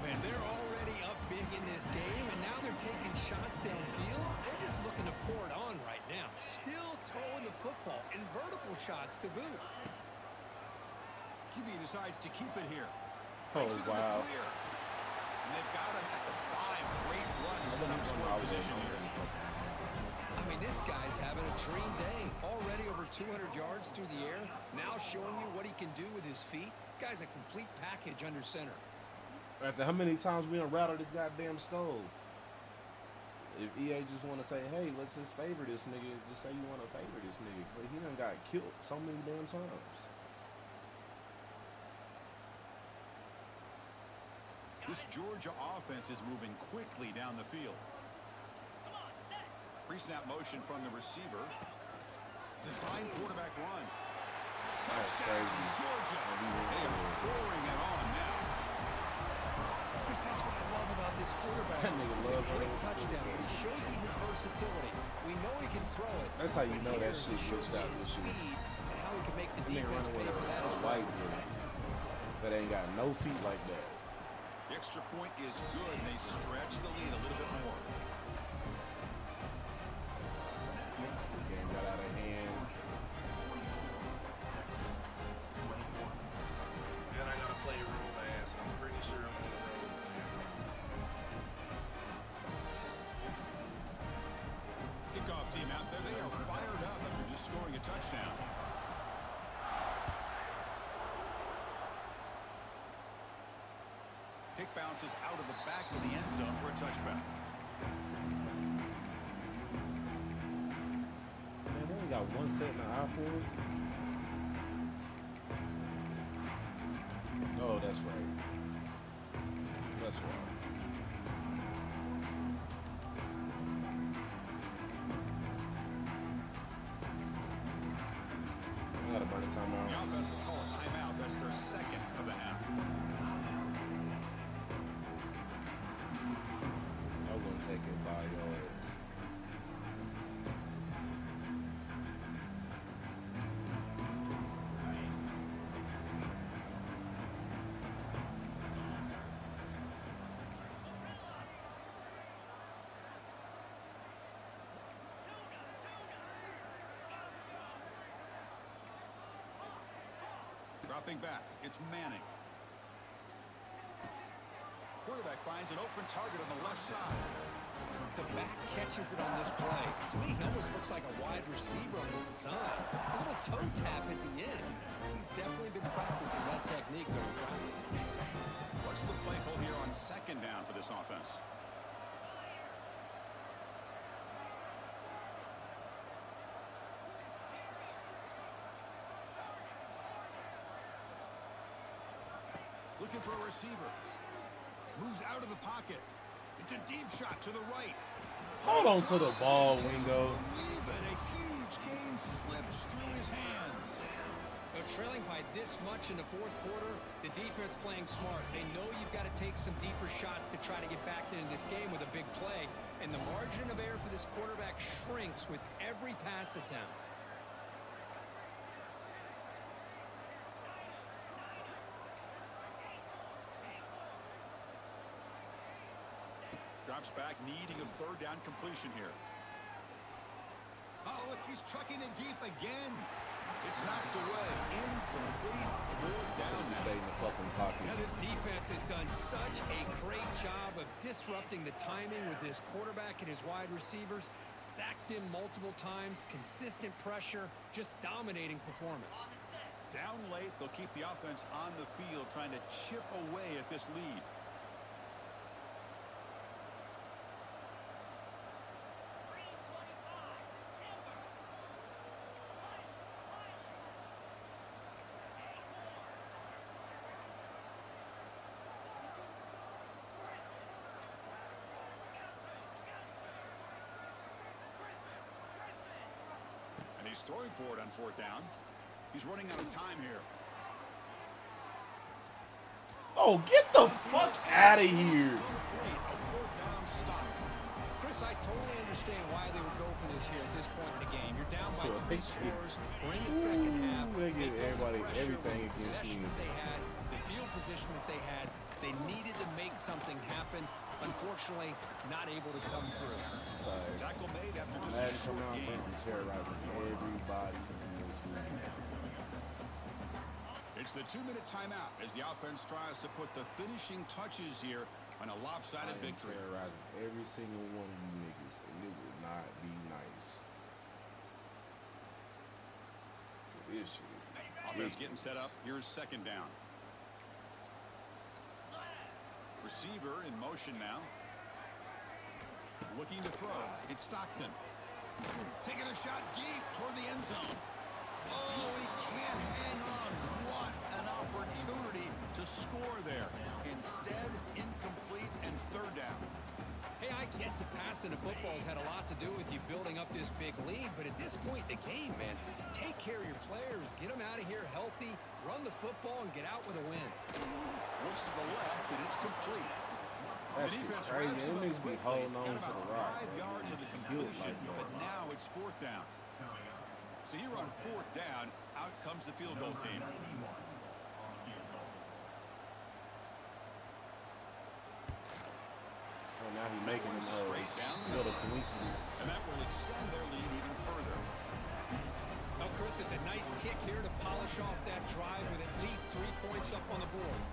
Man, they're already up big in this game, and now they're taking shots downfield. They're just looking to pour it on right now. Still throwing the football, and vertical shots to boot. QB decides to keep it here. Oh, Makes it to the wow. clear. And they've got him at the 5. Great run to set up score position here. I mean, this guy's having a dream day. Already over 200 yards through the air. Now showing you what he can do with his feet. This guy's a complete package under center. After how many times we done rattled this goddamn stove? If EA just want to say, hey, let's just favor this nigga, just say you want to favor this nigga. But he done got killed so many damn times. This Georgia offense is moving quickly down the field. Pre-snap motion from the receiver. Design quarterback run. That's Touchdown, crazy. Georgia. They are pouring it on now. Chris, that's what I love about this quarterback. That nigga It's a loves great it. touchdown, but he shows you his versatility. We know he can throw it. That's how you but know that here, shit he shows mixed out you his with shit. speed and how he can make the That nigga defense running pay with for that a as well. white dude that ain't got no feet like that. The extra point is good. They stretch the lead a little bit more. This game got out of hand. And I gotta play real fast. I'm pretty sure I'm on the road. Kickoff team out there. They are fired up after just scoring a touchdown. Kick bounces out of the back of the end zone for a touchback. Man, we only got one set in the eye for him. Oh, that's right. That's right. I gotta burn a The timeout. offense will call a timeout. That's their second of the half. I wouldn't take it 5 yards. Dropping back, it's Manning. Quarterback finds an open target on the left side. The back catches it on this play. To me, he almost looks like a wide receiver on the design. A little toe tap at the end. He's definitely been practicing that technique during practice. What's the play call here on second down for this offense? Looking for a receiver. Moves out of the pocket. It's a deep shot to the right. Hold on to the ball, Wingo. Believe it, a huge game slips through his hands. They're trailing by this much in the fourth quarter. The defense playing smart. They know you've got to take some deeper shots to try to get back into this game with a big play. And the margin of error for this quarterback shrinks with every pass attempt. Drops back, needing a third down completion here. Oh, look, he's trucking it deep again. It's knocked away. Incomplete. Fourth down. He stayed in the fucking pocket. Now, this defense has done such a great job of disrupting the timing with his quarterback and his wide receivers. Sacked him multiple times, consistent pressure, just dominating performance. Down late, they'll keep the offense on the field, trying to chip away at this lead. And he's throwing for it on fourth down. He's running out of time here. Oh, get the fuck out of here. Complete, a fourth down stop. Chris, Chris, I totally understand why they would go for this here at this point in the game. You're down by 3 scores. We're in the second half. They give felt the everybody pressure everything with the against possession you. that they had, the field position that they had. They needed to make something happen. Unfortunately, not able to come through. Sorry. Tackle made after just a Madden short coming out game. and terrorizing everybody in this league. It's the 2-minute timeout as the offense tries to put the finishing touches here on a lopsided victory. Terrorizing every single one of you niggas, and it will not be nice. This shit is Offense ridiculous. getting set up. Here's second down. Receiver in motion now. Looking to throw. It's Stockton. Taking a shot deep toward the end zone. Oh, he can't hang on. What an opportunity to score there. Instead, incomplete and third down. Hey, I get the passing of football has had a lot to do with you building up this big lead, but at this point in the game, man, take care of your players, get them out of here healthy, run the football, and get out with a win. Looks to the left, and it's complete. That The shit defense crazy. wraps Them him up niggas be quickly. holding on Got to about the rock. 5 bro. yards of the Built completion, like but that. now it's fourth down. So here on fourth down, out comes the field goal team. Oh, now he's making them Straight down the little middle. Kalinki. And that will extend their lead even further. Well, Chris, it's a nice kick here to polish off that drive with at least 3 points up on the board.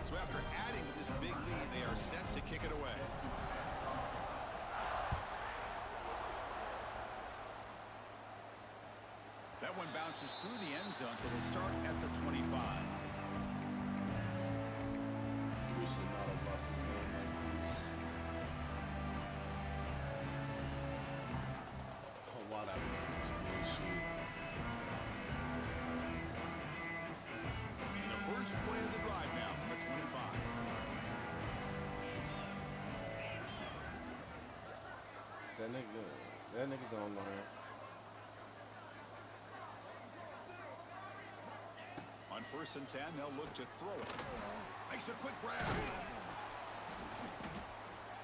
So after adding to this big lead, they are set to kick it away. That one bounces through the end zone, so they'll start at the 25. We should not have lost this game like this. Oh, why that this bullshit? The first play of the drive now from the 25. That nigga gonna learn. On 1st and 10, they'll look to throw it. Makes a quick grab.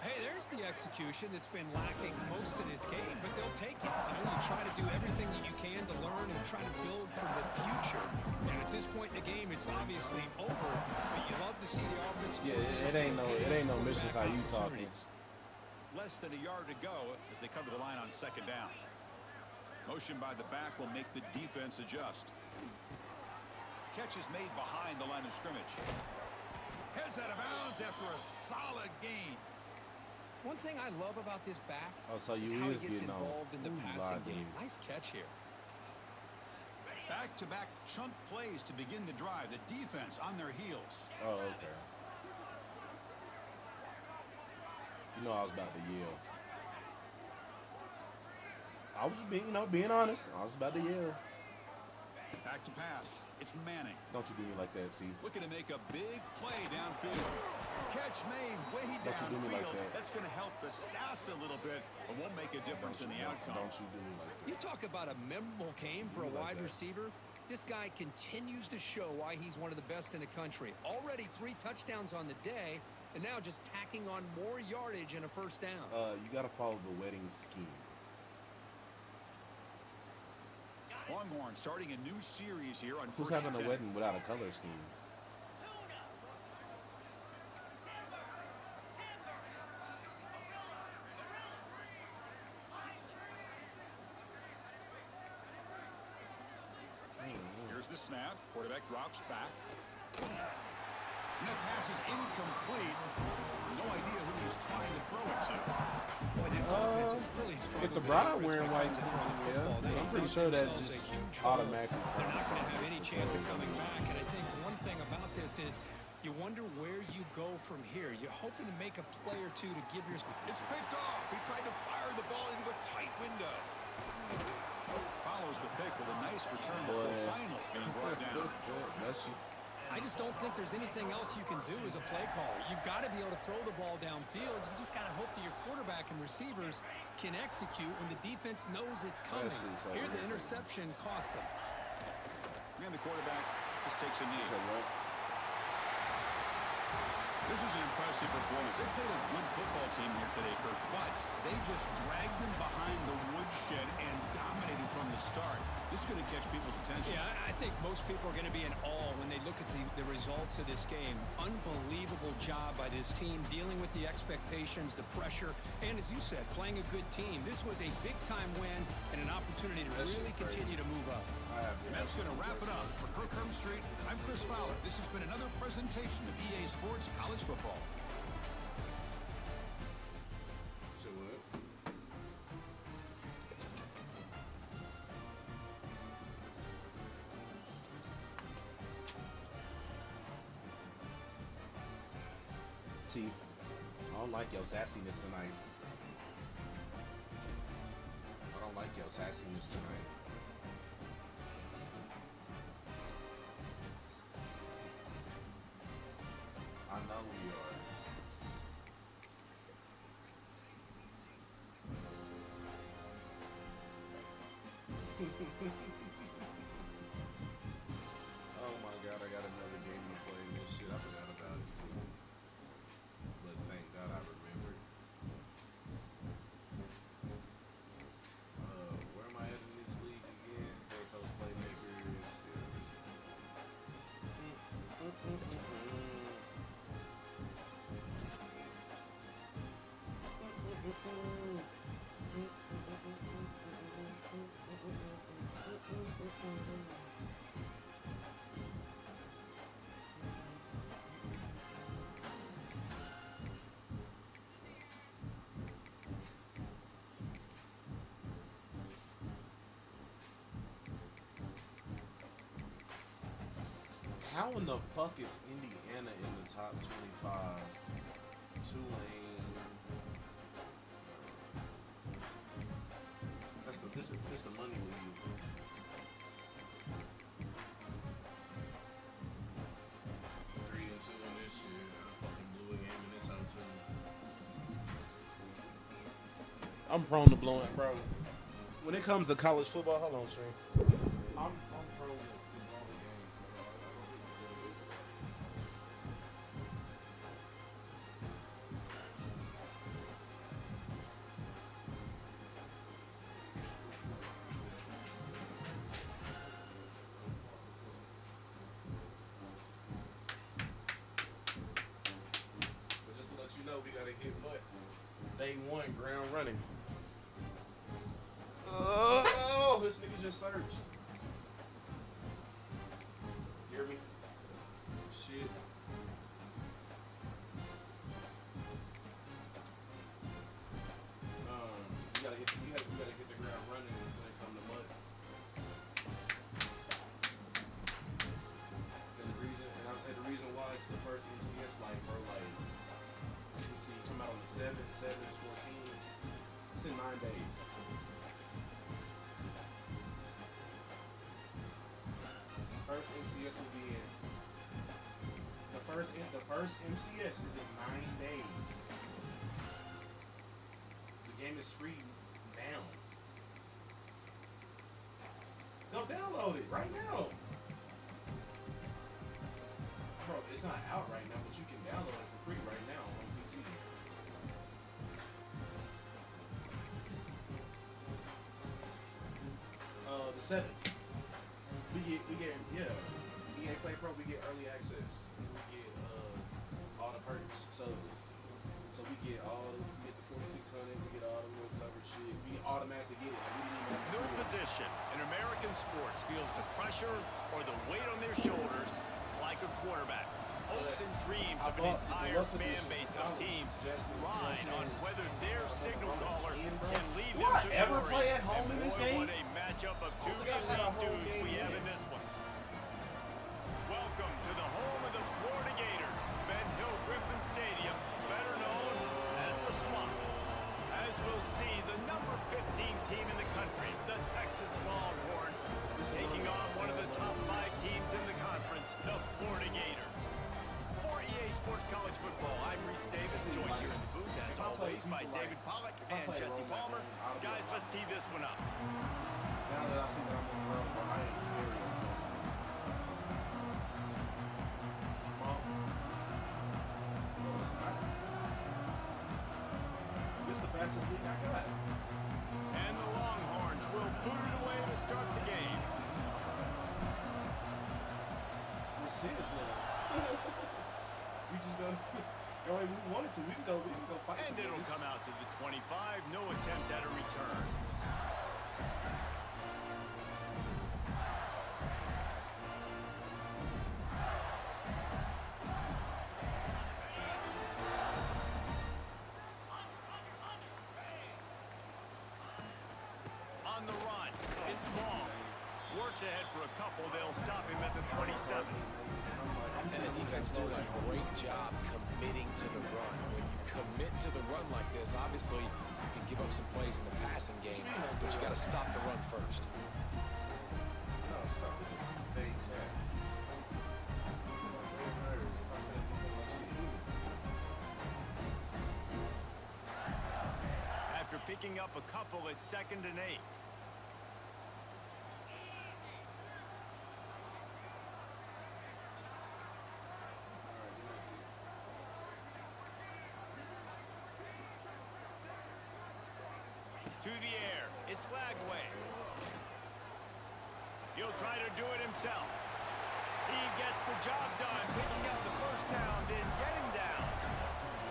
Hey, there's the execution that's been lacking most of this game, but they'll take it. You know, you try to do everything that you can to learn and try to build for the future. And at this point in the game, it's obviously over, but you love to see the offense. Yeah, it ain't no missions how you talking. Less than a yard to go as they come to the line on second down. Motion by the back will make the defense adjust. Catch is made behind the line of scrimmage. Heads out of bounds after a solid gain. One thing I love about this back is how he is gets getting on. involved in the Ooh, passing live game. game. Nice catch here. Back-to-back chunk plays to begin the drive. The defense on their heels. Oh, okay. You know I was about to yell. I was just being honest. I was about to yell. Back to pass. It's Manning. Don't you do me like that, T. Looking to make a big play downfield. Catch made way Don't you do me like downfield. that. That's going to help the stats a little bit, but won't make a difference in the outcome. Don't you do me like that. You talk about a memorable game for a Like wide that. receiver. This guy continues to show why he's one of the best in the country. Already 3 touchdowns on the day, and now just tacking on more yardage and a first down. You got to follow the wedding scheme. Longhorns starting a new series here on Who's 1st having and 10. a wedding without a color scheme? Here's the snap. Quarterback drops back. And that pass is incomplete. No idea who he's trying to throw it to. Boy, this offense is really strong. If the bride wearing white, yeah, I'm pretty sure that's just automatically. They're not going to have any chance of coming back. And I think one thing about this is you wonder where you go from here. You're hoping to make a play or two to give your... It's picked off. He tried to fire the ball into a tight window. Follows the pick with a nice return before finally being brought down. Bless you. I just don't think there's anything else you can do as a play caller. You've got to be able to throw the ball downfield. You just got to hope that your quarterback and receivers can execute when the defense knows it's coming. That shit's so Here, the irritating. interception cost them. And the quarterback just takes a knee. So what? This is an impressive performance. They played a good football team here today, Kirk, but they just dragged them behind the woodshed and dominated from the start. This is going to catch people's attention. Yeah, I think most people are going to be in awe when they look at the results of this game. Unbelievable job by this team, dealing with the expectations, the pressure, and as you said, playing a good team. This was a big-time win and an opportunity to really continue to move up. And that's going to wrap it up. For Kirk Street, I'm Chris Fowler. This has been another presentation of EA Sports College Football. So what? T, I don't like your sassiness tonight. I don't like your sassiness tonight. I know we are. Oh my god, I got another game to play and this shit. I forgot about it too. But thank God I remembered. Where am I at in this league again? Head coach playmakers. How in the fuck is Indiana in the top 25? Tulane. This the money league. Three and two in this shit. I fucking blew a game in this hoe too. I'm prone to blowing, bro. When it comes to college football, hold on, stream. I'm prone to blowing games, bro. But just to let you know, we gotta hit butt. Day one, ground running. Oh, this nigga just searched. Hear me? Shit. You gotta hit the ground running when it come to mud. And I'll say the reason why it's the first MCS, like, bro, like, you see, you come out on the 7th, 7 is 14. It's in 9 days. First MCS will be in. The first MCS is in 9 days. The game is free now. Go download it right now. Bro, it's not out right now, but you can download it for free right now on PC. The 7th. We get EA Play Pro, we get early access. We get all the perks. So we get the 4600, we get all the real cover shit. We automatically get it. We didn't even have to No do it. position in American sports feels the pressure or the weight on their shoulders like a quarterback. Hopes and dreams of an entire fan base of teams ride on whether their signal caller can lead them to ever glory. play at home in this And boy, game? what a matchup of two we got a home elite dudes game we have here. in this one. Welcome to the home of the Florida Gators, Ben Hill Griffin Stadium, better known as the Swamp. As we'll see, the number 15 team in the country, the Texas Longhorns, taking on one of the top 5 teams in the conference, the Florida Gators. For EA Sports College Football, I'm Reese Davis, joined here in the booth, as always, by David Pollack and Jesse Palmer. Guys, let's tee this one up. Now that I see that I'm on the road, bro, I ain't very fastest league I got. And the Longhorns will boot it away to start the game. Seriously. We just go. The way we wanted to, we can go fight. And it'll come out to the 25. No attempt at a return. On the run, it's long. Works ahead for a couple. They'll stop him at the 27. And the defense doing a great job committing to the run. When you commit to the run like this, obviously you can give up some plays in the passing game, but you got to stop the run first. After picking up a couple, it's 2nd and 8. To the air, it's Lagway. He'll try to do it himself. He gets the job done, picking up the first down, then getting down.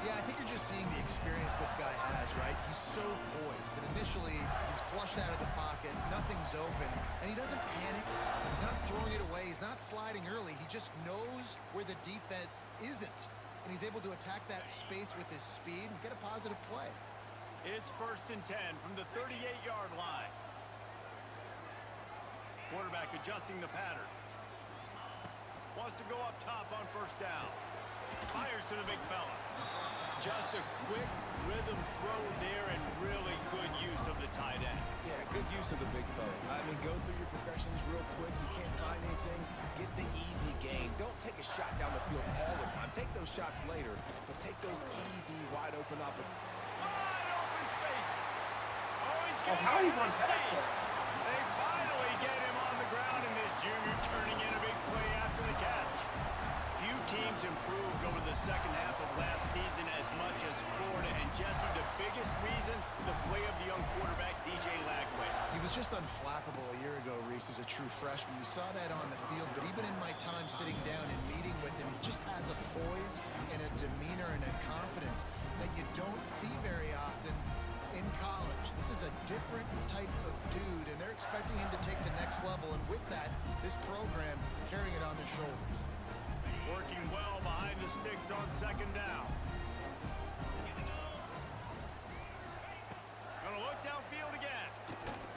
Yeah, I think you're just seeing the experience this guy has, right? He's so poised that initially he's flushed out of the pocket, nothing's open, and he doesn't panic. He's not throwing it away. He's not sliding early. He just knows where the defense isn't, and he's able to attack that space with his speed and get a positive play. It's 1st and 10 from the 38-yard line. Quarterback adjusting the pattern. Wants to go up top on 1st down. Fires to the big fella. Just a quick rhythm throw there and really good use of the tight end. Yeah, good use of the big fella. I mean, go through your progressions real quick. You can't find anything. Get the easy gain. Don't take a shot down the field all the time. Take those shots later, but take those easy, wide open opportunities. Wide open spaces. Oh, he's getting how he runs past that? They finally get him on the ground, and this junior turning in a big play after the catch. Few teams improved over the second half of last season as much as Florida, and Jesse, the biggest reason, the play of the young quarterback, DJ Lagway. He was just unflappable a year ago, Reese, as a true freshman. You saw that on the field, but even in my time sitting down and meeting with him, he just has a poise and a demeanor and a confidence that you don't see very often in college. This is a different type of dude, and they're expecting him to take the next level, and with that, this program carrying it on their shoulders. Working well behind the sticks on 2nd down. Gonna look downfield again.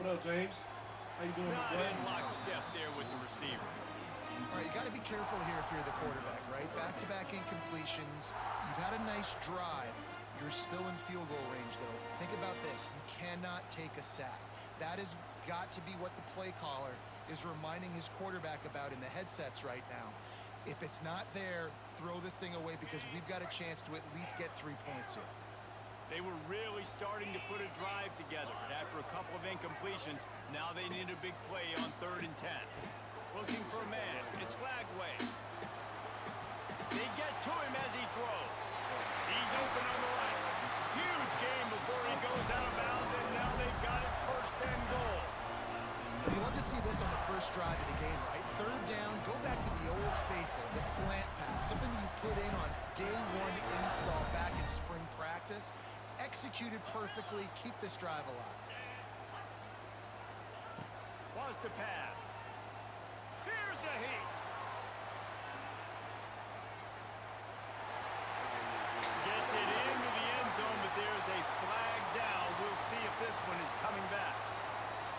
What up, James? How you doing, Not bro? in lockstep there with the receiver. All right, you got to be careful here if you're the quarterback, right? Back-to-back incompletions. You've had a nice drive. You're still in field goal range, though. Think about this. You cannot take a sack. That has got to be what the play caller is reminding his quarterback about in the headsets right now. If it's not there, throw this thing away because we've got a chance to at least get 3 points here. They were really starting to put a drive together, but after a couple of incompletions, now they need a big play on 3rd and 10. Looking for a man. It's Lagway. They get to him as he throws. He's open on the right. Huge game before he goes out of bounds, and now they've got it 1st and goal. You love to see this on the first drive of the game, right? 3rd down, go back to the old faithful, the slant pass, something you put in on day 1 install back in spring practice. Executed perfectly, keep this drive alive. Wants to pass. Here's a heat. Gets it into the end zone, but there's a flag down. We'll see if this one is coming back.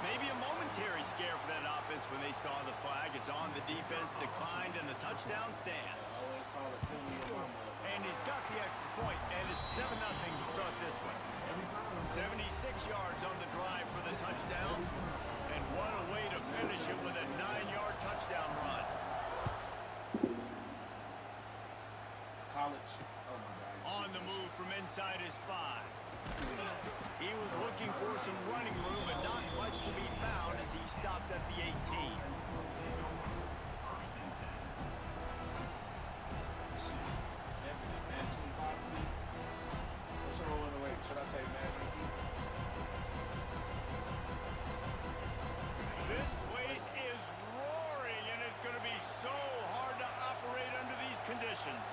Maybe a momentary scare for that offense when they saw the flag. It's on, the defense declined, and the touchdown stands. Always call it penalty in my mother. And he's got the extra point, and it's 7-0 to start this one. Every time. 76 yards on the drive for the touchdown. And what a way to finish it with a 9-yard touchdown run. College. Oh my God. On the move from inside his 5. He was looking for some running room, but not much to be found as he stopped at the 18. Should I say, man? possessions.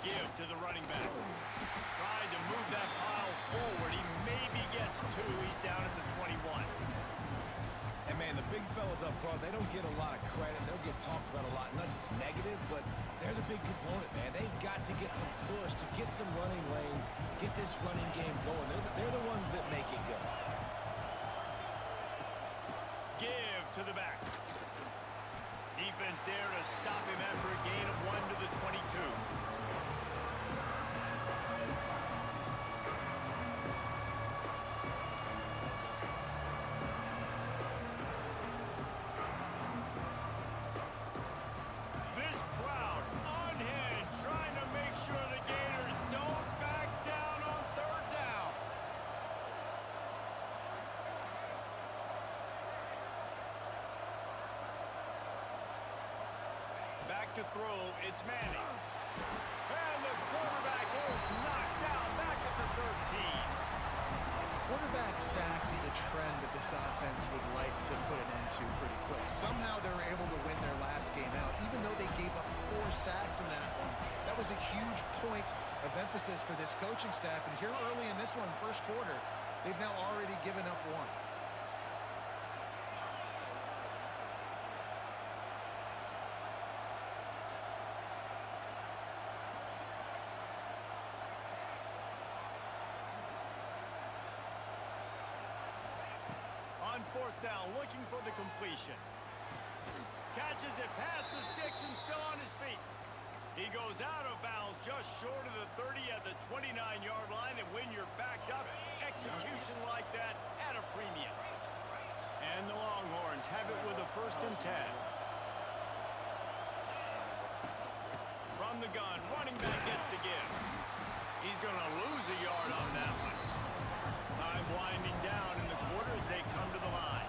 Give to the running back. Tried to move that pile forward. He maybe gets 2. He's down at the 21. And, man, the big fellas up front, they don't get a lot of credit. They'll get talked about a lot unless it's negative, but they're the big component, man. They've got to get some push, to get some running lanes, get this running game going. They're the ones that make it go. Give to the back. Defense there to stop him after a gain of 1 to the 22. Back to throw, it's Manning. And the quarterback is knocked down back at the 13. Quarterback sacks is a trend that this offense would like to put an end to pretty quick. Somehow they were able to win their last game out, even though they gave up 4 sacks in that one. That was a huge point of emphasis for this coaching staff. And here early in this one, first quarter, they've now already given up 1. On 4th down, looking for the completion. Catches it past the sticks and still on his feet. He goes out of bounds just short of the 30 at the 29-yard line, and when you're backed up, execution like that at a premium. And the Longhorns have it with a 1st and 10. From the gun, running back gets to give. He's going to lose a yard on that one. Time winding down in the quarter as they come to the line.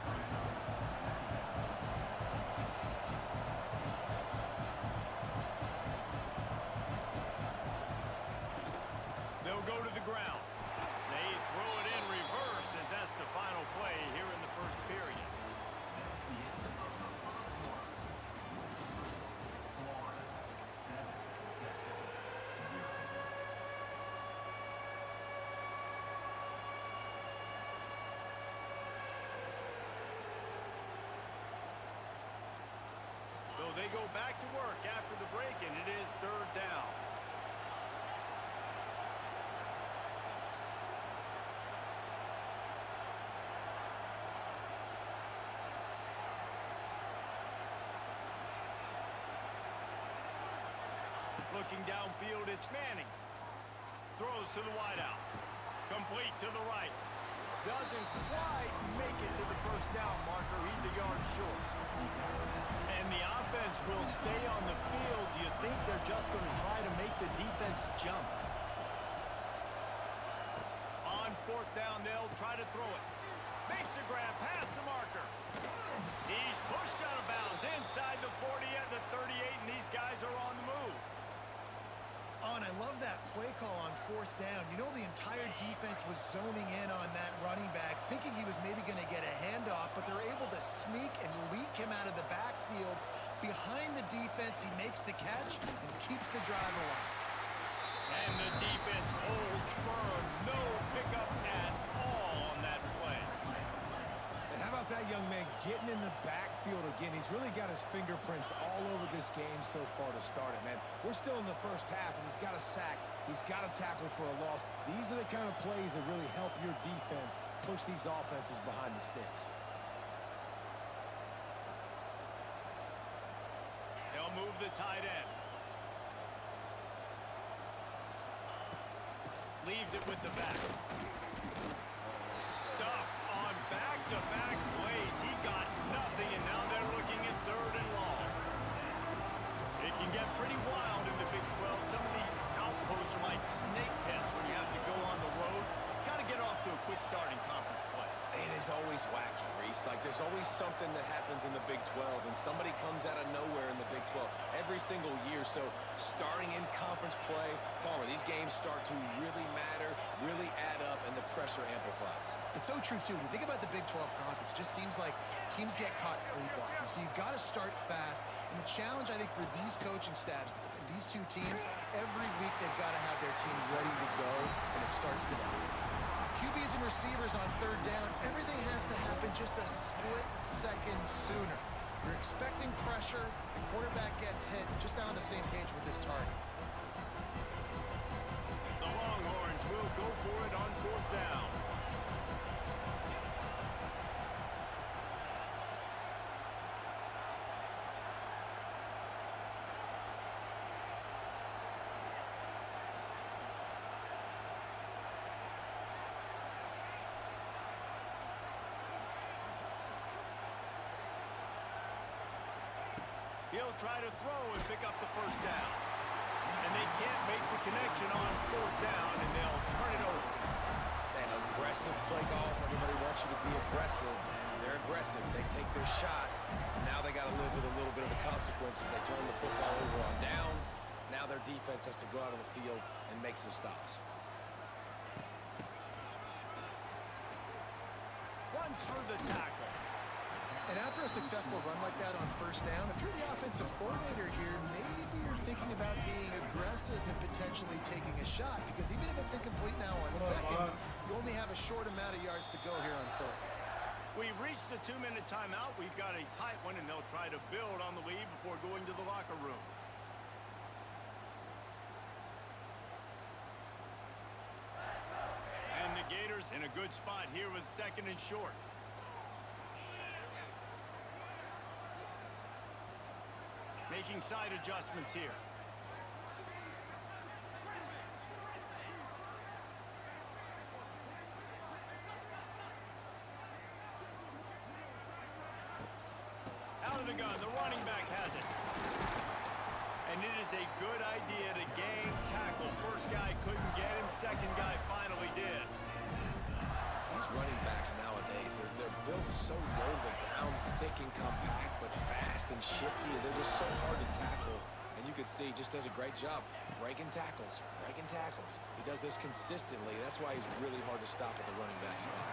They'll go to the ground. They throw it in reverse as that's the final play here in the first period. So they go back to work after the break, and it is 3rd down. Looking downfield, it's Manning. Throws to the wideout. Complete to the right. Doesn't quite make it to the 1st down marker. He's a yard short. And the offense will stay on the field. Do you think they're just going to try to make the defense jump? On 4th down, they'll try to throw it. Makes the grab past the marker. He's pushed out of bounds inside the 40 at the 38, and these guys are on the move. Oh, and I love that play call on 4th down. You know, the entire defense was zoning in on that running back, thinking he was maybe going to get a handoff, but they're able to sneak and leak him out of the backfield. Behind the defense, he makes the catch and keeps the drive alive. And the defense holds firm. No pickup at all on that play. And how about that young man getting in the backfield again? He's really got his fingerprints all over this game so far to start it, man. We're still in the first half, and he's got a sack. He's got a tackle for a loss. These are the kind of plays that really help your defense push these offenses behind the sticks. They'll move the tight end. Leaves it with the back. Stuffed on back-to-back plays. He got nothing, and now they're looking at 3rd and long. It can get pretty wild in the Big 12. Some of these outposts are like snake pits when you have to go on the road. Got to get off to a quick start in conference play. It is always wacky, Reese. Like, there's always something that happens in the Big 12, and somebody comes out of nowhere in the Big 12 every single year. So starting in conference play, Palmer, these games start to really matter, really add up, and the pressure amplifies. It's so true, too. When you think about the Big 12 conference, it just seems like teams get caught sleepwalking. So you've got to start fast. And the challenge, I think, for these coaching staffs, these two teams, every week they've got to have their team ready to go, and it starts today. QBs and receivers on third down, everything has to happen just a split second sooner. You're expecting pressure, the quarterback gets hit, just not on the same page with this target. The Longhorns will go for it on fourth down. He'll try to throw and pick up the first down. And they can't make the connection on fourth down, and they'll turn it over. And aggressive play calls. Everybody wants you to be aggressive. They're aggressive. They take their shot. Now they got to live with a little bit of the consequences. They turn the football over on downs. Now their defense has to go out on the field and make some stops. Runs through the tackle. And after a successful run like that on first down, if you're the offensive coordinator here, maybe you're thinking about being aggressive and potentially taking a shot, because even if it's incomplete now on second, you only have a short amount of yards to go here on third. We've reached the 2-minute timeout. We've got a tight one, and they'll try to build on the lead before going to the locker room. And the Gators in a good spot here with second and short. Making side adjustments here. Out of the gun, the running back has it. And it is a good idea to gang tackle. First guy couldn't get him, second guy finally did. These running backs nowadays, they're built so low to the ground, thick and compact, but fast and shifty. They're just so hard to tackle. And you can see he just does a great job breaking tackles, breaking tackles. He does this consistently. That's why he's really hard to stop at the running back spot.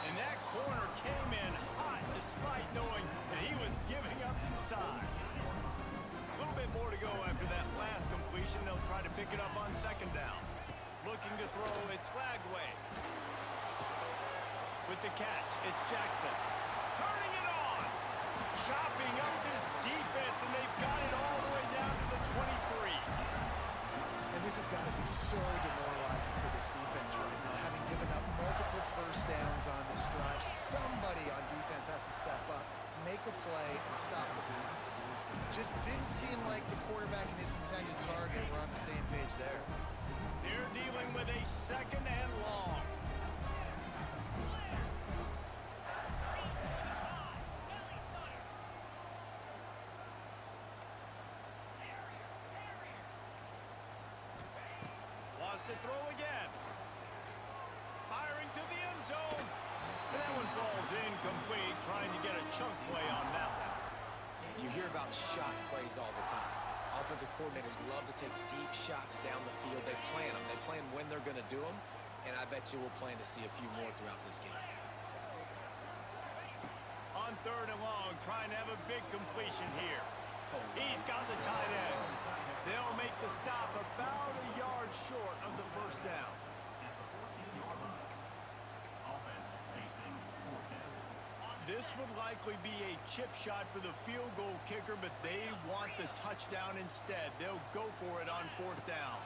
And that corner came in hot despite knowing that he was giving up some size. A little bit more to go after that last completion. They'll try to pick it up on second down. Looking to throw, it's Flagway. With the catch, it's Jackson. Turning it on! Chopping up this defense, and they've got it all the way down to the 23. And this has got to be so demoralizing for this defense right now, having given up multiple first downs on this drive. Somebody on defense has to step up, make a play, and stop the beat. Just didn't seem like the quarterback and his intended target were on the same page there. They're dealing with a second and long. To throw again. Firing to the end zone. And that one falls incomplete, trying to get a chunk play on that one. You hear about shot plays all the time. Offensive coordinators love to take deep shots down the field. They plan them. They plan when they're going to do them. And I bet you we'll plan to see a few more throughout this game. On third and long, trying to have a big completion here. He's got the tight end. They'll make the stop about a yard short of the first down. This would likely be a chip shot for the field goal kicker, but they want the touchdown instead. They'll go for it on fourth down.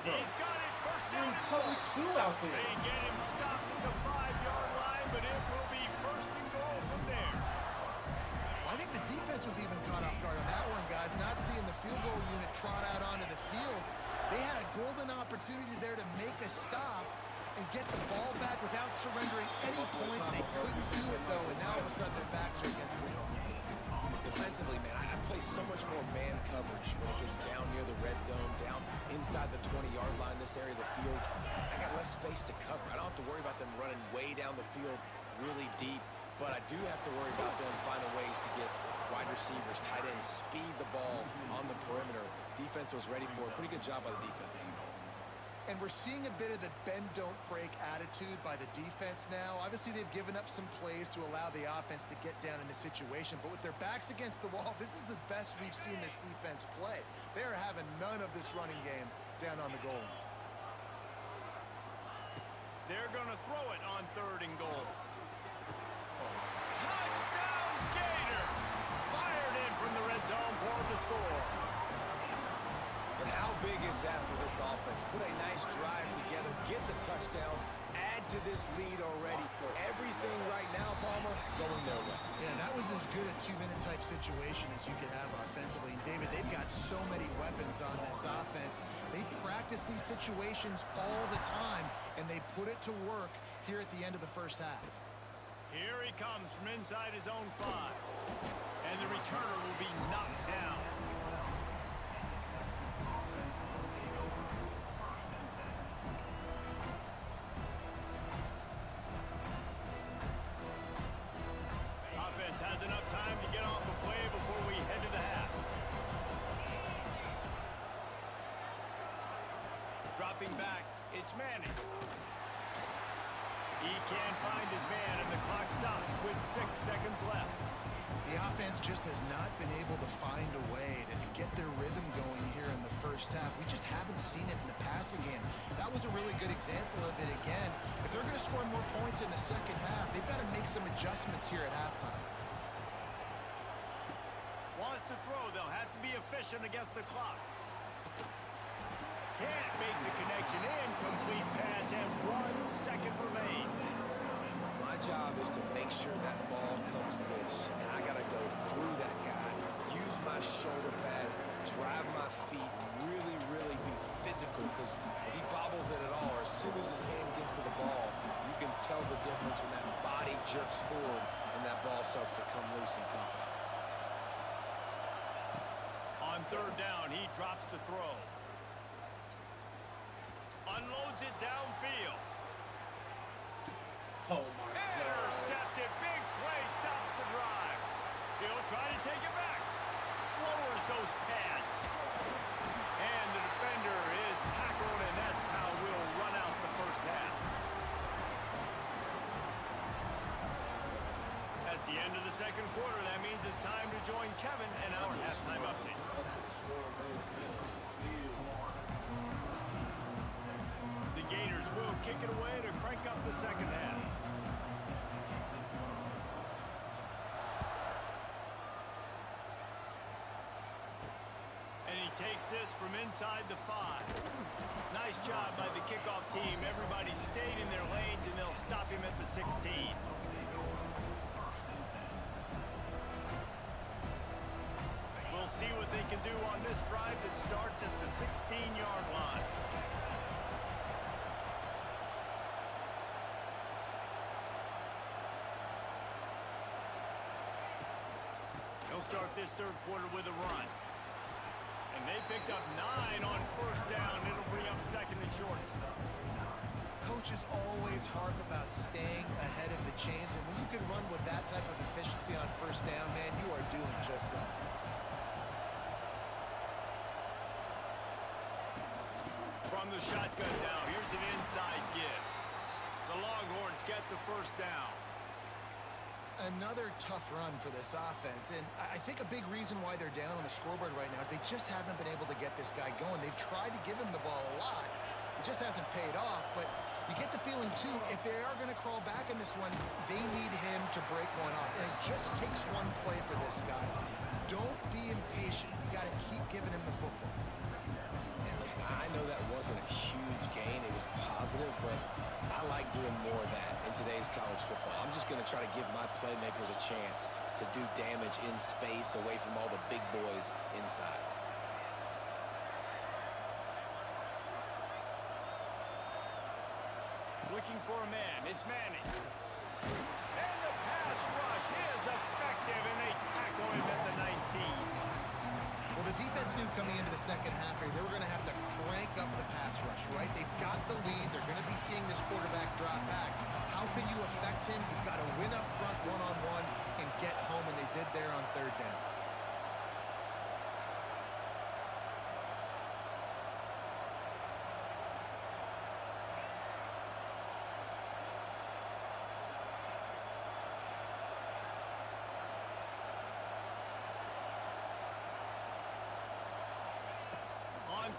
He's got it. First down. Totally two out there. They get him stopped at the 5-yard line, but it will be first and goal from there. I think the defense was even caught off guard on that one, guys. Not seeing the field goal unit trot out onto the field. They had a golden opportunity there to make a stop and get the ball back without surrendering any points. They couldn't do it, though, and now all of a sudden their backs are against the wall. Defensively, man, I play so much more man coverage when it gets down near the red zone, down inside inside the 20-yard line, this area of the field, I got less space to cover. I don't have to worry about them running way down the field really deep, but I do have to worry about them finding ways to get wide receivers, tight ends, speed the ball on the perimeter. Defense was ready for it. Pretty good job by the defense. And we're seeing a bit of the bend-don't-break attitude by the defense now. Obviously, they've given up some plays to allow the offense to get down in the situation. But with their backs against the wall, this is the best we've seen this defense play. They are having none of this running game down on the goal. They're going to throw it on 3rd and goal. Touchdown, Gator! Fired in from the red zone for the score. But how big is that for this offense? Put a nice drive together, get the touchdown, add to this lead already. Everything right now, Palmer, going their way. Yeah, that was as good a 2-minute type situation as you could have offensively. And David, they've got so many weapons on this offense. They practice these situations all the time, and they put it to work here at the end of the first half. Here he comes from inside his own 5. And the returner will be knocked down. Offense has enough time to get off a play before we head to the half. Dropping back, it's Manning. He can't find his man, and the clock stops with 6 seconds left. The offense just has not been able to find a way to get their rhythm going here in the first half. We just haven't seen it in the passing game. That was a really good example of it again. If they're going to score more points in the second half, they've got to make some adjustments here at halftime. Wants to throw, they'll have to be efficient against the clock. Can't make the connection. Incomplete pass, and 1 second remains. My job is to make sure that ball comes loose, and I got to go through that guy, use my shoulder pad, drive my feet, really be physical, because if he bobbles it at all, or as soon as his hand gets to the ball, you can tell the difference when that body jerks forward and that ball starts to come loose and pop out. On 3rd down, he drops to throw. Unloads it downfield. Oh, my God. Intercepted. Big play stops the drive. He'll try to take it back. Lowers those pads. And the defender is tackled, and that's how we'll run out the first half. That's the end of the second quarter. That means it's time to join Kevin and our halftime update. The Gators will kick it away to crank up the second half. And he takes this from inside the 5. Nice job by the kickoff team. Everybody stayed in their lanes, and they'll stop him at the 16. We'll see what they can do on this drive that starts at the 16-yard line. They'll start this third quarter with a run. And they picked up 9 on 1st down. It'll bring up 2nd and short. Coaches always harp about staying ahead of the chains, and when you can run with that type of efficiency on 1st down, man, you are doing just that. From the shotgun now, here's an inside give. The Longhorns get the 1st down. Another tough run for this offense, and I think a big reason why they're down on the scoreboard right now is they just haven't been able to get this guy going. They've tried to give him the ball a lot. It just hasn't paid off, but you get the feeling, too, if they are going to crawl back in this one, they need him to break one off, and it just takes one play for this guy. Don't be impatient. You got to keep giving him the football. And listen, I know that wasn't a huge gain. It was positive, but I like doing more of that in today's college football. I'm just going to try to give my playmakers a chance to do damage in space away from all the big boys inside. Looking for a man. It's Manning. And the pass rush is effective, and they tackle him at the 19. Well, the defense knew coming into the second half here, they were going to have to crank up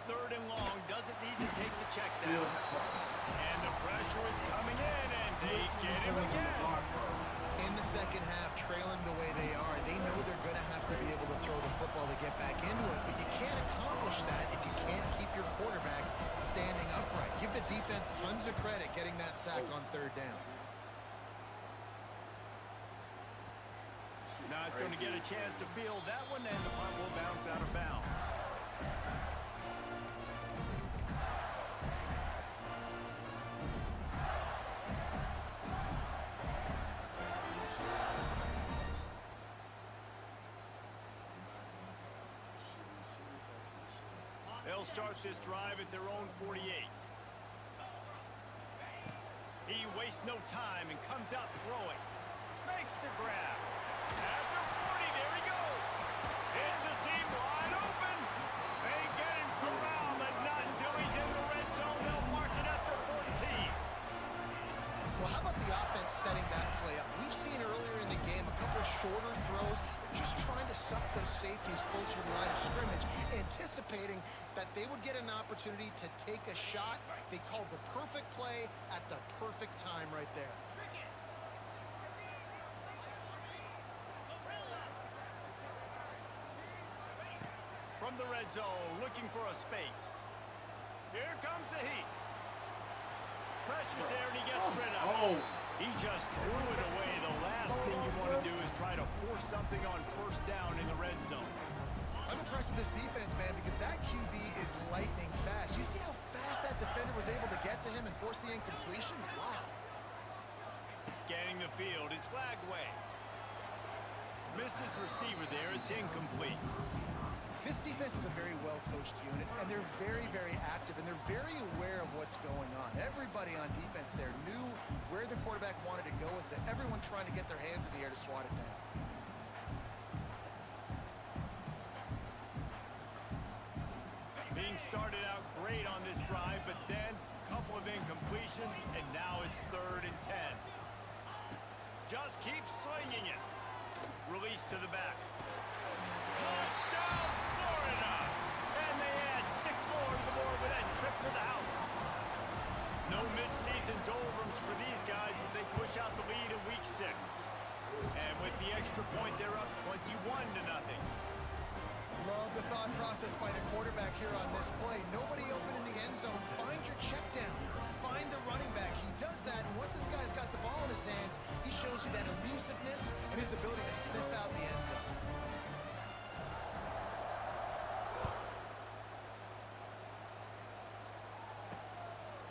3rd and long. Doesn't need to take the check down. And the pressure is coming in, and they get him again. In the second half, trailing the way they are, they know they're going to have to be able to throw the football to get back into it, but you can't accomplish that if you can't keep your quarterback standing upright. Give the defense tons of credit getting that sack on 3rd down. Not going to get a chance to field that one, and the punt will bounce out of bounds. They'll start this drive at their own 48. He wastes no time and comes out throwing. Makes the grab. At the 40, there he goes. It's a seam wide open. They get him corralled, but not until he's in the red zone. They'll mark it at their 14. Well, how about the offense setting that play up? We've seen earlier in the game a couple shorter throws. They're just trying to suck those safeties closer to the line of scrimmage, anticipating that they would get an opportunity to take a shot. They called the perfect play at the perfect time right there. From the red zone, looking for a space. Here comes the heat. Pressure's there, and he gets rid of it. He just threw it away. The last thing you want to do is try to force something on 1st down in the red zone. I'm impressed with this defense, man, because that QB is lightning fast. You see how fast that defender was able to get to him and force the incompletion? Wow. Scanning the field, it's flagged away. Missed his receiver there, it's incomplete. This defense is a very well-coached unit, and they're very, very active, and they're very aware of what's going on. Everybody on defense there knew where the quarterback wanted to go with it. Everyone trying to get their hands in the air to swat it down. Being started out great on this drive, but then a couple of incompletions, and now it's 3rd and 10. Just keep swinging it. Release to the back. Touchdown, Florida! And they add 6 more to the board with that trip to the house. No mid-season doldrums for these guys as they push out the lead in week 6. And with the extra point, they're up 21-0. Love the thought process by the quarterback here on this play. Nobody open in the end zone. Find your check down. Find the running back. He does that, and once this guy's got the ball in his hands, he shows you that elusiveness and his ability to sniff out the end zone.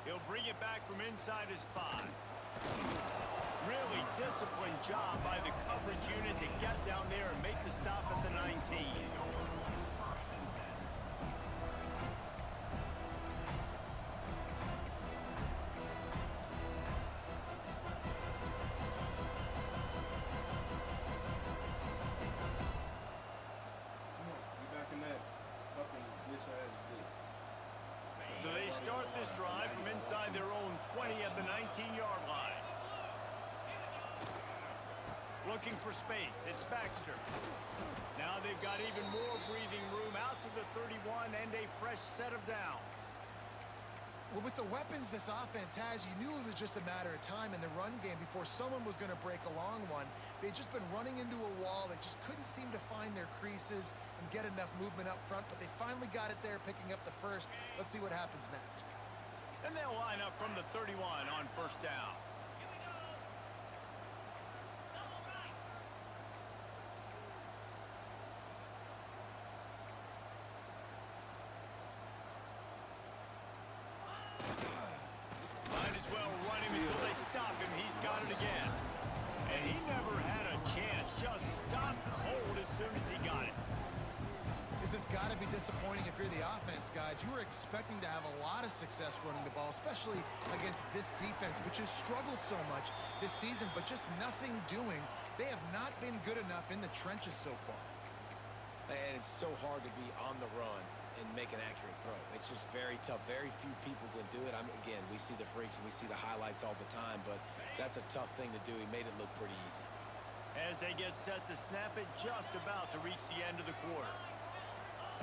He'll bring it back from inside his 5. Really disciplined job by the coverage unit to get down there and make the stop at the 19. So they start this drive from inside their own 20 at the 19-yard line. Looking for space. It's Baxter. Now they've got even more breathing room out to the 31 and a fresh set of downs. Well, with the weapons this offense has, you knew it was just a matter of time in the run game before someone was going to break a long one. They'd just been running into a wall. They just couldn't seem to find their creases and get enough movement up front, but they finally got it there, picking up the first. Let's see what happens next. And they'll line up from the 31 on 1st down. Might as well run him until they stop him. He's got it again. And he never had a chance. Just stopped cold as soon as he got it. This has got to be disappointing if you're the offense, guys. You were expecting to have a lot of success running the ball, especially against this defense, which has struggled so much this season, but just nothing doing. They have not been good enough in the trenches so far. And it's so hard to be on the run and make an accurate throw. It's just very tough. Very few people can do it. I mean, again, we see the freaks and we see the highlights all the time, but that's a tough thing to do. He made it look pretty easy. As they get set to snap it, just about to reach the end of the quarter.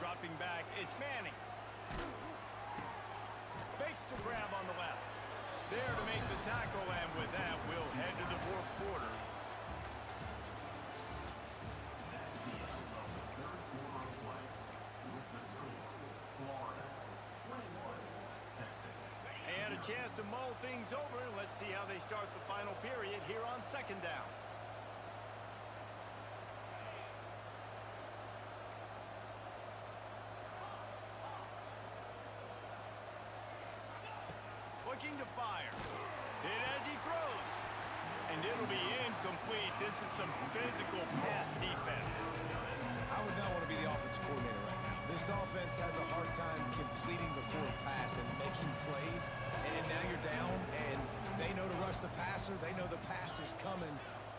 Dropping back, it's Manning. makes the grab on the left. There to make the tackle, and with that, we'll head to the fourth quarter. They had a chance to mull things over. Let's see how they start the final period here on second down. Looking to fire. Hit as he throws. And it'll be incomplete. This is some physical pass defense. I would not want to be the offensive coordinator right now. This offense has a hard time completing the forward pass and making plays. And now you're down, and they know to rush the passer. They know the pass is coming.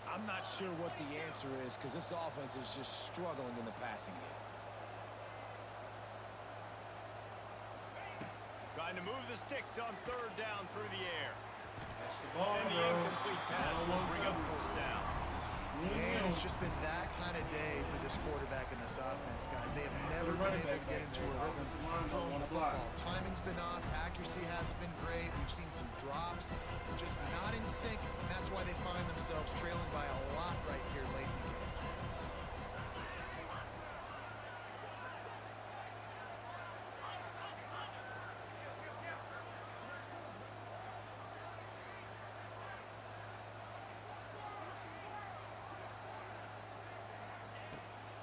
I'm not sure what the answer is because this offense is just struggling in the passing game. Trying to move the sticks on third down through the air. That's the ball, And the bro. incomplete pass will bring up fourth down. And it's just been that kind of day for this quarterback in this offense, guys. They have never been able to get into a rhythm throwing the football. Timing's been off. Accuracy hasn't been great. We've seen some drops. Just not in sync. And that's why they find themselves trailing by a lot right here late in the game.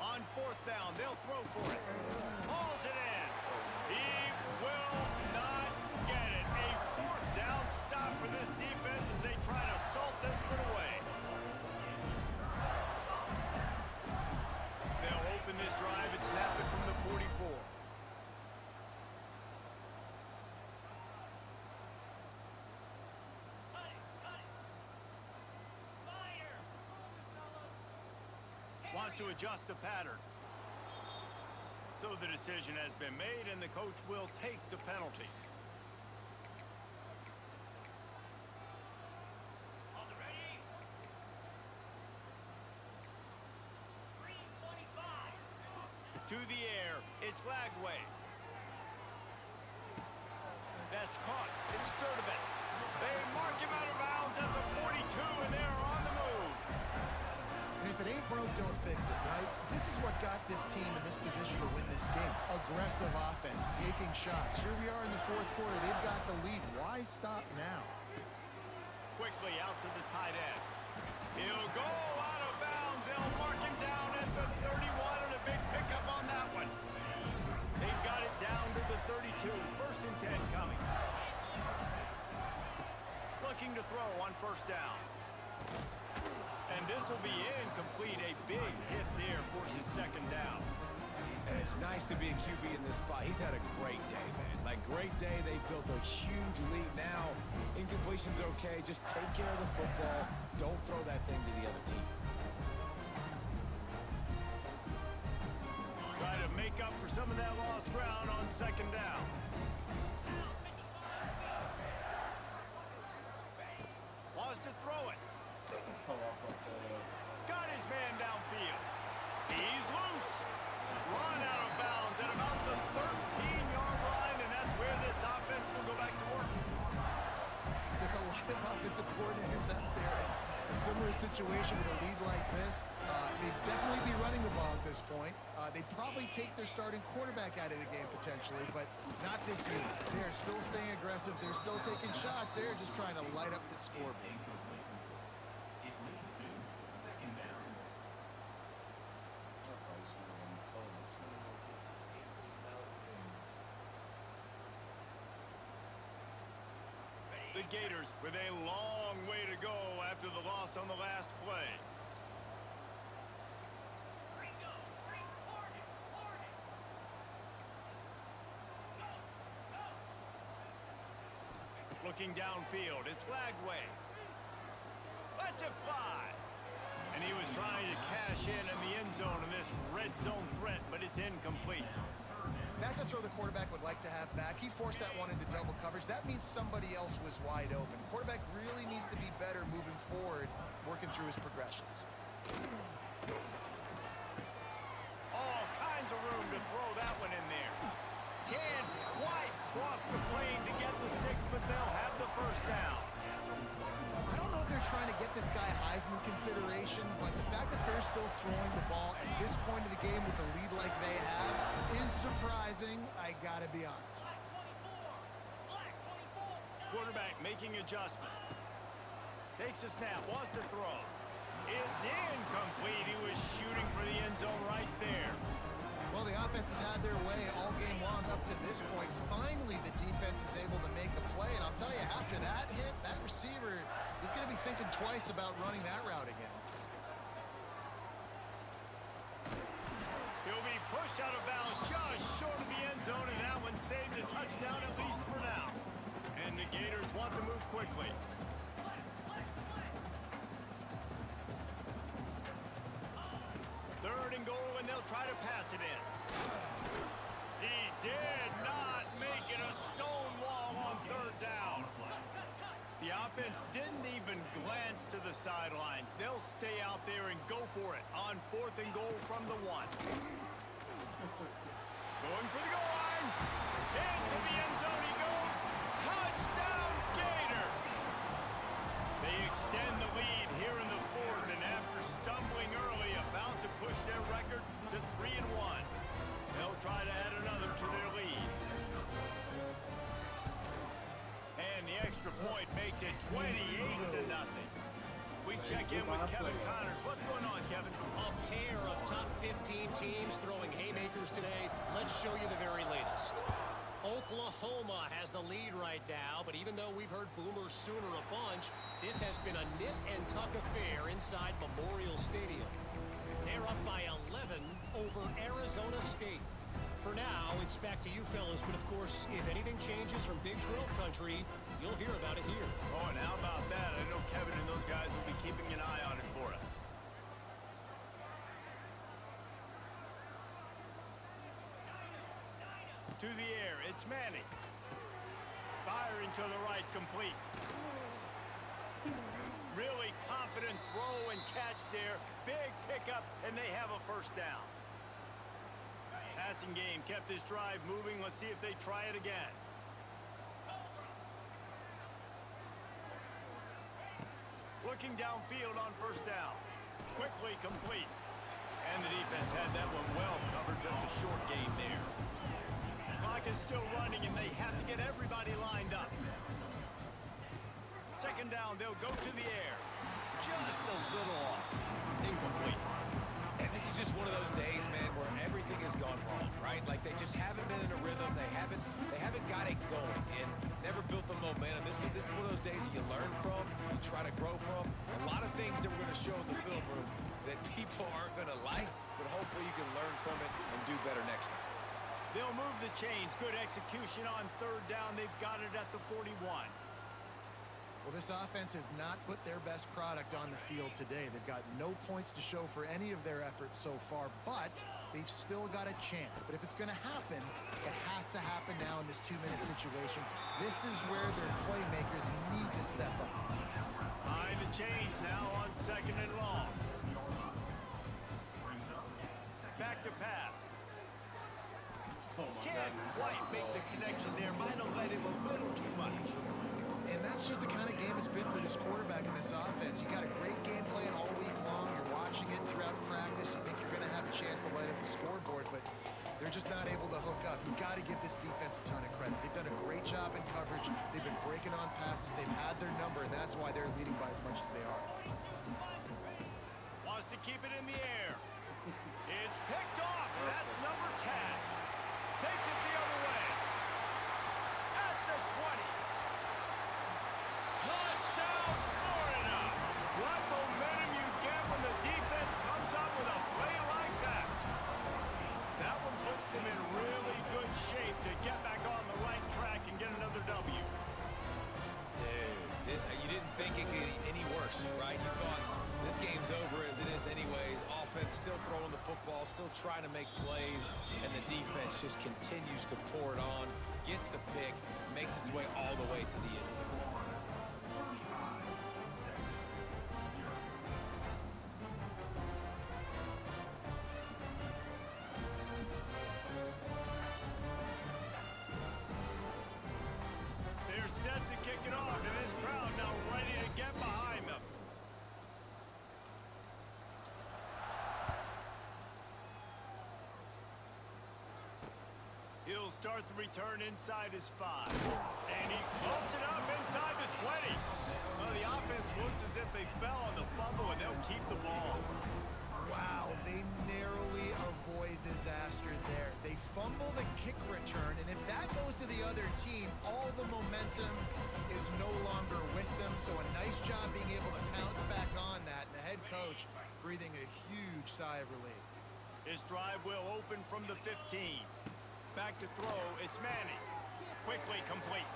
On fourth down, they'll throw for it. Hauls it in. He will not get it. A fourth down stop for this defense as they try to salt this one away. They'll open this drive and snap it from the 44. Wants to adjust the pattern. So the decision has been made, and the coach will take the penalty. To the air, it's Lagway. That's caught. It's Sturdivant. They mark him out of bounds at the 42, and they're on the move. And if it ain't broke, don't fix it, right? This is what got this team in this position to win this game. Aggressive offense, taking shots. Here we are in the fourth quarter. They've got the lead. Why stop now? Quickly out to the tight end. He'll go out of bounds. They'll mark him down at the 31, and a big pickup on that one. They've got it down to the 32. First and 10 coming. Looking to throw on first down. And this will be incomplete. A big hit there forces second down. And it's nice to be a QB in this spot. He's had a great day, man. Like, great day. They built a huge lead. Now, incompletion's okay. Just take care of the football. Don't throw that thing to the other team. Try to make up for some of that lost ground on second down. Wants to throw it. Got his man downfield. He's loose. Run out of bounds at about the 13-yard line, and that's where this offense will go back to work. There are a lot of offensive coordinators out there in a similar situation with a lead like this. They'd definitely be running the ball at this point. They'd probably take their starting quarterback out of the game potentially, but not this unit. They're still staying aggressive. They're still taking shots. They're just trying to light up the scoreboard. The Gators with a long way to go after the loss on the last play. Looking downfield, it's Lagway. Lets it fly. And he was trying to cash in the end zone in this red zone threat, but it's incomplete. That's a throw the quarterback would like to have back. He forced that one into double coverage. That means somebody else was wide open. Quarterback really needs to be better moving forward, working through his progressions. All kinds of room to throw that one in there. Can White cross the plane to get the first down. I don't know if they're trying to get this guy Heisman consideration, but the fact that they're still throwing the ball at this point of the game with a lead like they have is surprising, I gotta be honest. Quarterback making adjustments. Takes a snap, wants to throw. It's incomplete. He was shooting for the end zone right there. Well, the offense has had their way all game long up to this point. Finally, the defense is able to make a play. And I'll tell you, after that hit, that receiver is going to be thinking twice about running that route again. He'll be pushed out of bounds just short of the end zone, and that one saved a touchdown at least for now. And the Gators want to move quickly. Third and goal, and they'll try to pass it in. He did not make it a stone wall on third down. The offense didn't even glance to the sidelines. They'll stay out there and go for it on fourth and goal from the 1. Going for the goal line. Into the end zone he goes. Touchdown, Gator! They extend the lead here in the fourth, and after stumbling early, about to push their record to 3-1. They'll try to add another to their lead. And the extra point makes it 28-0. We check in with Kevin Connors. What's going on, Kevin? A pair of top 15 teams throwing haymakers today. Let's show you the very latest. Oklahoma has the lead right now, but even though we've heard Boomer Sooner a bunch, this has been a nip-and-tuck affair inside Memorial Stadium. They're up by 11 over Arizona State. For now, it's back to you fellas, but of course, if anything changes from Big 12 country, you'll hear about it here. Oh, and how about that? I know Kevin and those guys will be keeping an eye on it for us. To the air, it's Manning. Firing to the right, complete. Really confident throw and catch there. Big pickup, and they have a first down. Passing game kept this drive moving. Let's see if they try it again. Looking downfield on first down. Quickly complete. And the defense had that one well covered. Just a short game there. Clock is still running, and they have to get everybody lined up. Second down, they'll go to the air. Just a little off. Incomplete. And this is just one of those days, man, where everything has gone wrong, right? Like they just haven't been in a rhythm. They haven't got it going and never built the momentum. This is one of those days that you learn from, you try to grow from. A lot of things that we're going to show in the film room that people aren't going to like, but hopefully you can learn from it and do better next time. They'll move the chains. Good execution on third down. They've got it at the 41. Well, this offense has not put their best product on the field today. They've got no points to show for any of their efforts so far, but they've still got a chance. But if it's going to happen, it has to happen now in this 2-minute situation. This is where their playmakers need to step up. Behind the chains now on second and long. Back to pass. Can't quite make the connection there. Might have let him a little too much. And that's just the kind of game it's been for this quarterback and this offense. You got a great game plan all week long. You're watching it throughout practice. You think you're going to have a chance to light up the scoreboard, but they're just not able to hook up. You got to give this defense a ton of credit. They've done a great job in coverage. They've been breaking on passes. They've had their number, and that's why they're leading by as much as they are. Wants to keep it in the air. It's picked off, and that's number 10. Takes it the other way. At the 20. Touchdown, Florida! What momentum you get when the defense comes up with a play like that. That one puts them in really good shape to get back on the right track and get another W. Dude, you didn't think it could get any worse, right? You thought this game's over as it is anyways. Offense still throwing the football, still trying to make plays, and the defense just continues to pour it on, gets the pick, makes its way all the way to the end zone. They're set to kick it off, and this He'll start the return inside his 5. And he closes it up inside the 20. Well, the offense looks as if they fell on the fumble, and they'll keep the ball. Wow, they narrowly avoid disaster there. They fumble the kick return, and if that goes to the other team, all the momentum is no longer with them. So a nice job being able to pounce back on that, and the head coach breathing a huge sigh of relief. His drive will open from the 15. Back to throw, it's Manning. Quickly complete.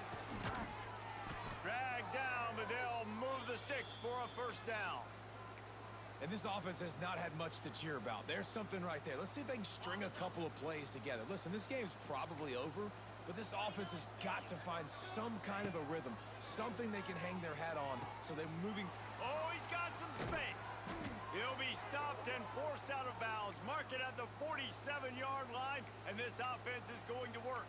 Drag down, but they'll move the sticks for a first down. And this offense has not had much to cheer about. There's something right there. Let's see if they can string a couple of plays together. Listen, this game's probably over, but this offense has got to find some kind of a rhythm, something they can hang their hat on so they're moving. Oh, he's got some space. He'll be stopped and forced out of bounds. Mark it at the 47-yard line, and this offense is going to work.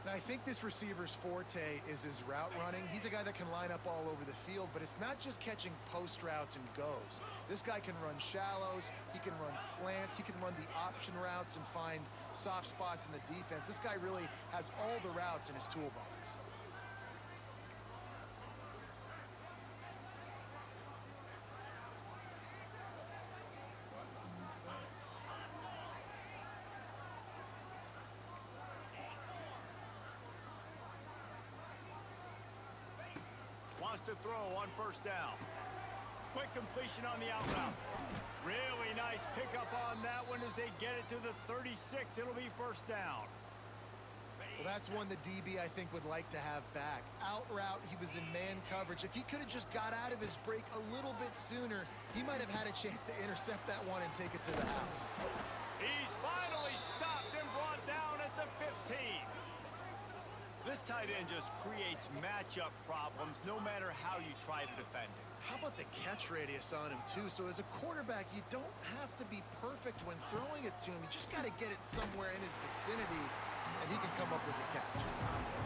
And I think this receiver's forte is his route running. He's a guy that can line up all over the field, but it's not just catching post routes and goes. This guy can run shallows, he can run slants, he can run the option routes and find soft spots in the defense. This guy really has all the routes in his toolbox. Wants to throw on first down. Quick completion on the out route. Really nice pickup on that one as they get it to the 36. It'll be first down. Well, that's one the DB, I think, would like to have back. Out route, he was in man coverage. If he could have just got out of his break a little bit sooner, he might have had a chance to intercept that one and take it to the house. He's finally stopped and brought down at the 15. This tight end just creates matchup problems no matter how you try to defend him. How about the catch radius on him, too? So as a quarterback, you don't have to be perfect when throwing it to him. You just got to get it somewhere in his vicinity, and he can come up with the catch.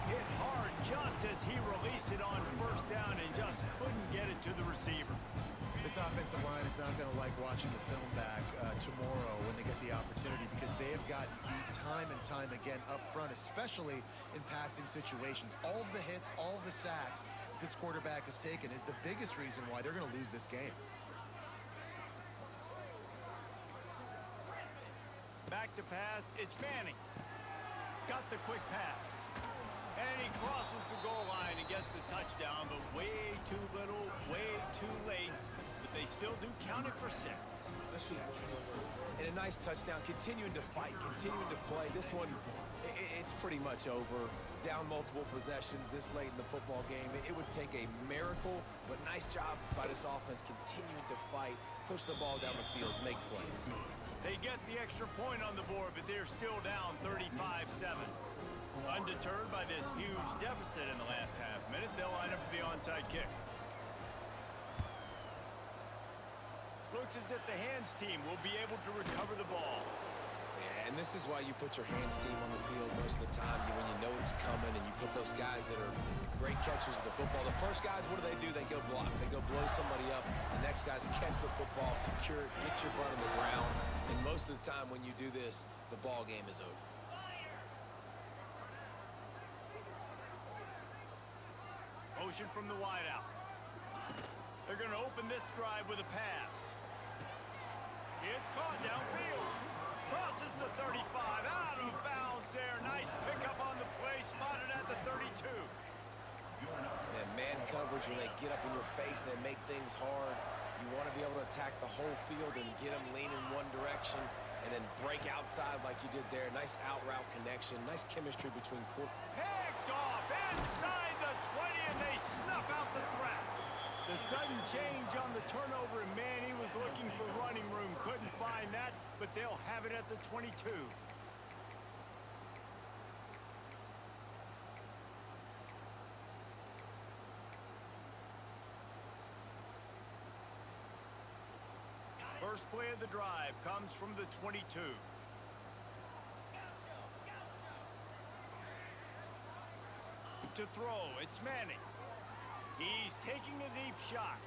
Hit hard just as he released it on first down and just couldn't get it to the receiver. This offensive line is not going to like watching the film back tomorrow when they get the opportunity, because they have gotten beat time and time again up front, especially in passing situations. All of the hits, all of the sacks this quarterback has taken is the biggest reason why they're going to lose this game. Back to pass, it's Manning. Got the quick pass. And he crosses the goal line and gets the touchdown, but way too little, way too late. But they still do count it for 6. And a nice touchdown, continuing to fight, continuing to play. This one, it's pretty much over. Down multiple possessions this late in the football game. It would take a miracle, but nice job by this offense continuing to fight, push the ball down the field, make plays. They get the extra point on the board, but they're still down 35-7. Undeterred by this huge deficit in the last half minute, they'll line up for the onside kick. Looks as if the hands team will be able to recover the ball. Yeah, and this is why you put your hands team on the field most of the time, when you know it's coming, and you put those guys that are great catchers of the football. The first guys, what do? They go block. They go blow somebody up. The next guys catch the football, secure it, get your butt on the ground. And most of the time when you do this, the ball game is over. Motion from the wideout. They're going to open this drive with a pass. It's caught downfield. Crosses the 35. Out of bounds there. Nice pickup on the play. Spotted at the 32. And man coverage, when they get up in your face and they make things hard, you want to be able to attack the whole field and get them leaning one direction and then break outside like you did there. Nice out route connection. Nice chemistry between Picked off inside the 20, and they snuff out the threat. The sudden change on the turnover, and man, he was looking for running room. Couldn't find that, but they'll have it at the 22. First play of the drive comes from the 22. To throw, it's Manning. He's taking a deep shot.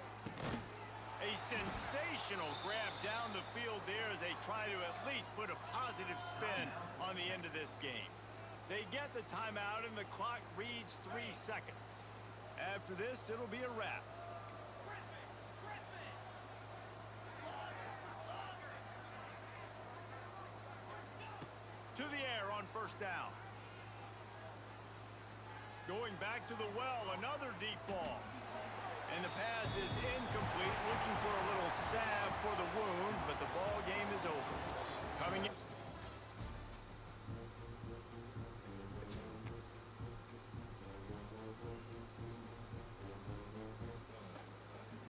A sensational grab down the field there as they try to at least put a positive spin on the end of this game. They get the timeout, and the clock reads 3 seconds. After this, it'll be a wrap. To the air on first down. Going back to the well, another deep ball. And the pass is incomplete, looking for a little salve for the wound, but the ball game is over. Coming in.